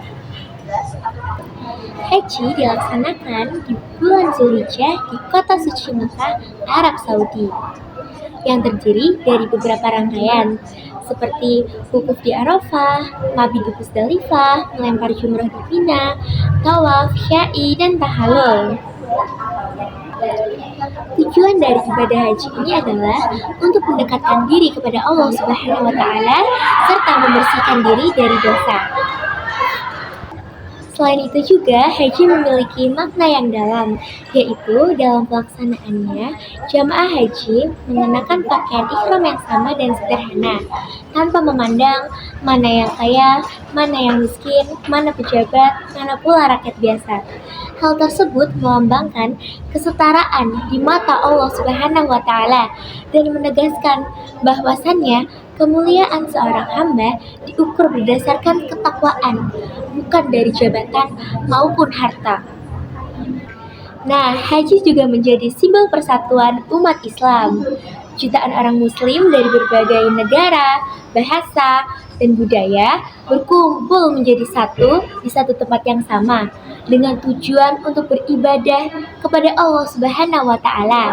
Haji dilaksanakan di bulan Zulhijjah di kota suci Mekah, Arab Saudi, yang terdiri dari beberapa rangkaian seperti wukuf di Arafah, mabit di Musdalifah, melempar jumrah di Mina, tawaf, sya'i, dan tahallul. Tujuan dari ibadah haji ini adalah untuk mendekatkan diri kepada Allah Subhanahu wa Ta'ala serta membersihkan diri dari dosa. Selain itu juga, haji memiliki makna yang dalam, yaitu dalam pelaksanaannya, jamaah haji mengenakan pakaian ihram yang sama dan sederhana, tanpa memandang mana yang kaya, mana yang miskin, mana pejabat, mana pula rakyat biasa. Hal tersebut melambangkan kesetaraan di mata Allah Subhanahu wa Ta'ala dan menegaskan bahwasannya kemuliaan seorang hamba diukur berdasarkan ketakwaan, bukan dari jabatan maupun harta. Nah, haji juga menjadi simbol persatuan umat Islam. Jutaan orang muslim dari berbagai negara, bahasa, dan budaya berkumpul menjadi satu di satu tempat yang sama dengan tujuan untuk beribadah kepada Allah Subhanahu wa Ta'ala.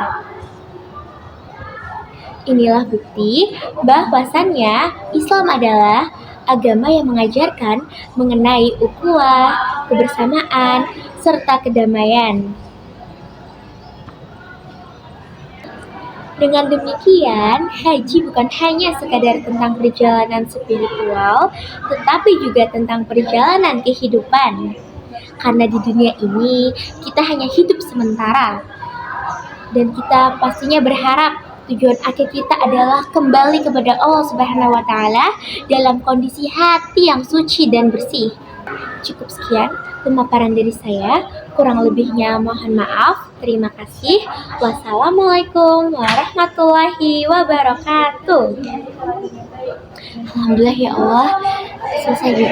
Inilah bukti bahwasannya Islam adalah agama yang mengajarkan mengenai ukhuwah, kebersamaan, serta kedamaian. Dengan demikian, haji bukan hanya sekadar tentang perjalanan spiritual, tetapi juga tentang perjalanan kehidupan. Karena di dunia ini, kita hanya hidup sementara. Dan kita pastinya berharap tujuan akhir kita adalah kembali kepada Allah Subhanahu wa Ta'ala dalam kondisi hati yang suci dan bersih. Cukup sekian pemaparan dari saya, kurang lebihnya mohon maaf. Terima kasih. Wassalamualaikum warahmatullahi wabarakatuh. Alhamdulillah ya Allah, selesai juga.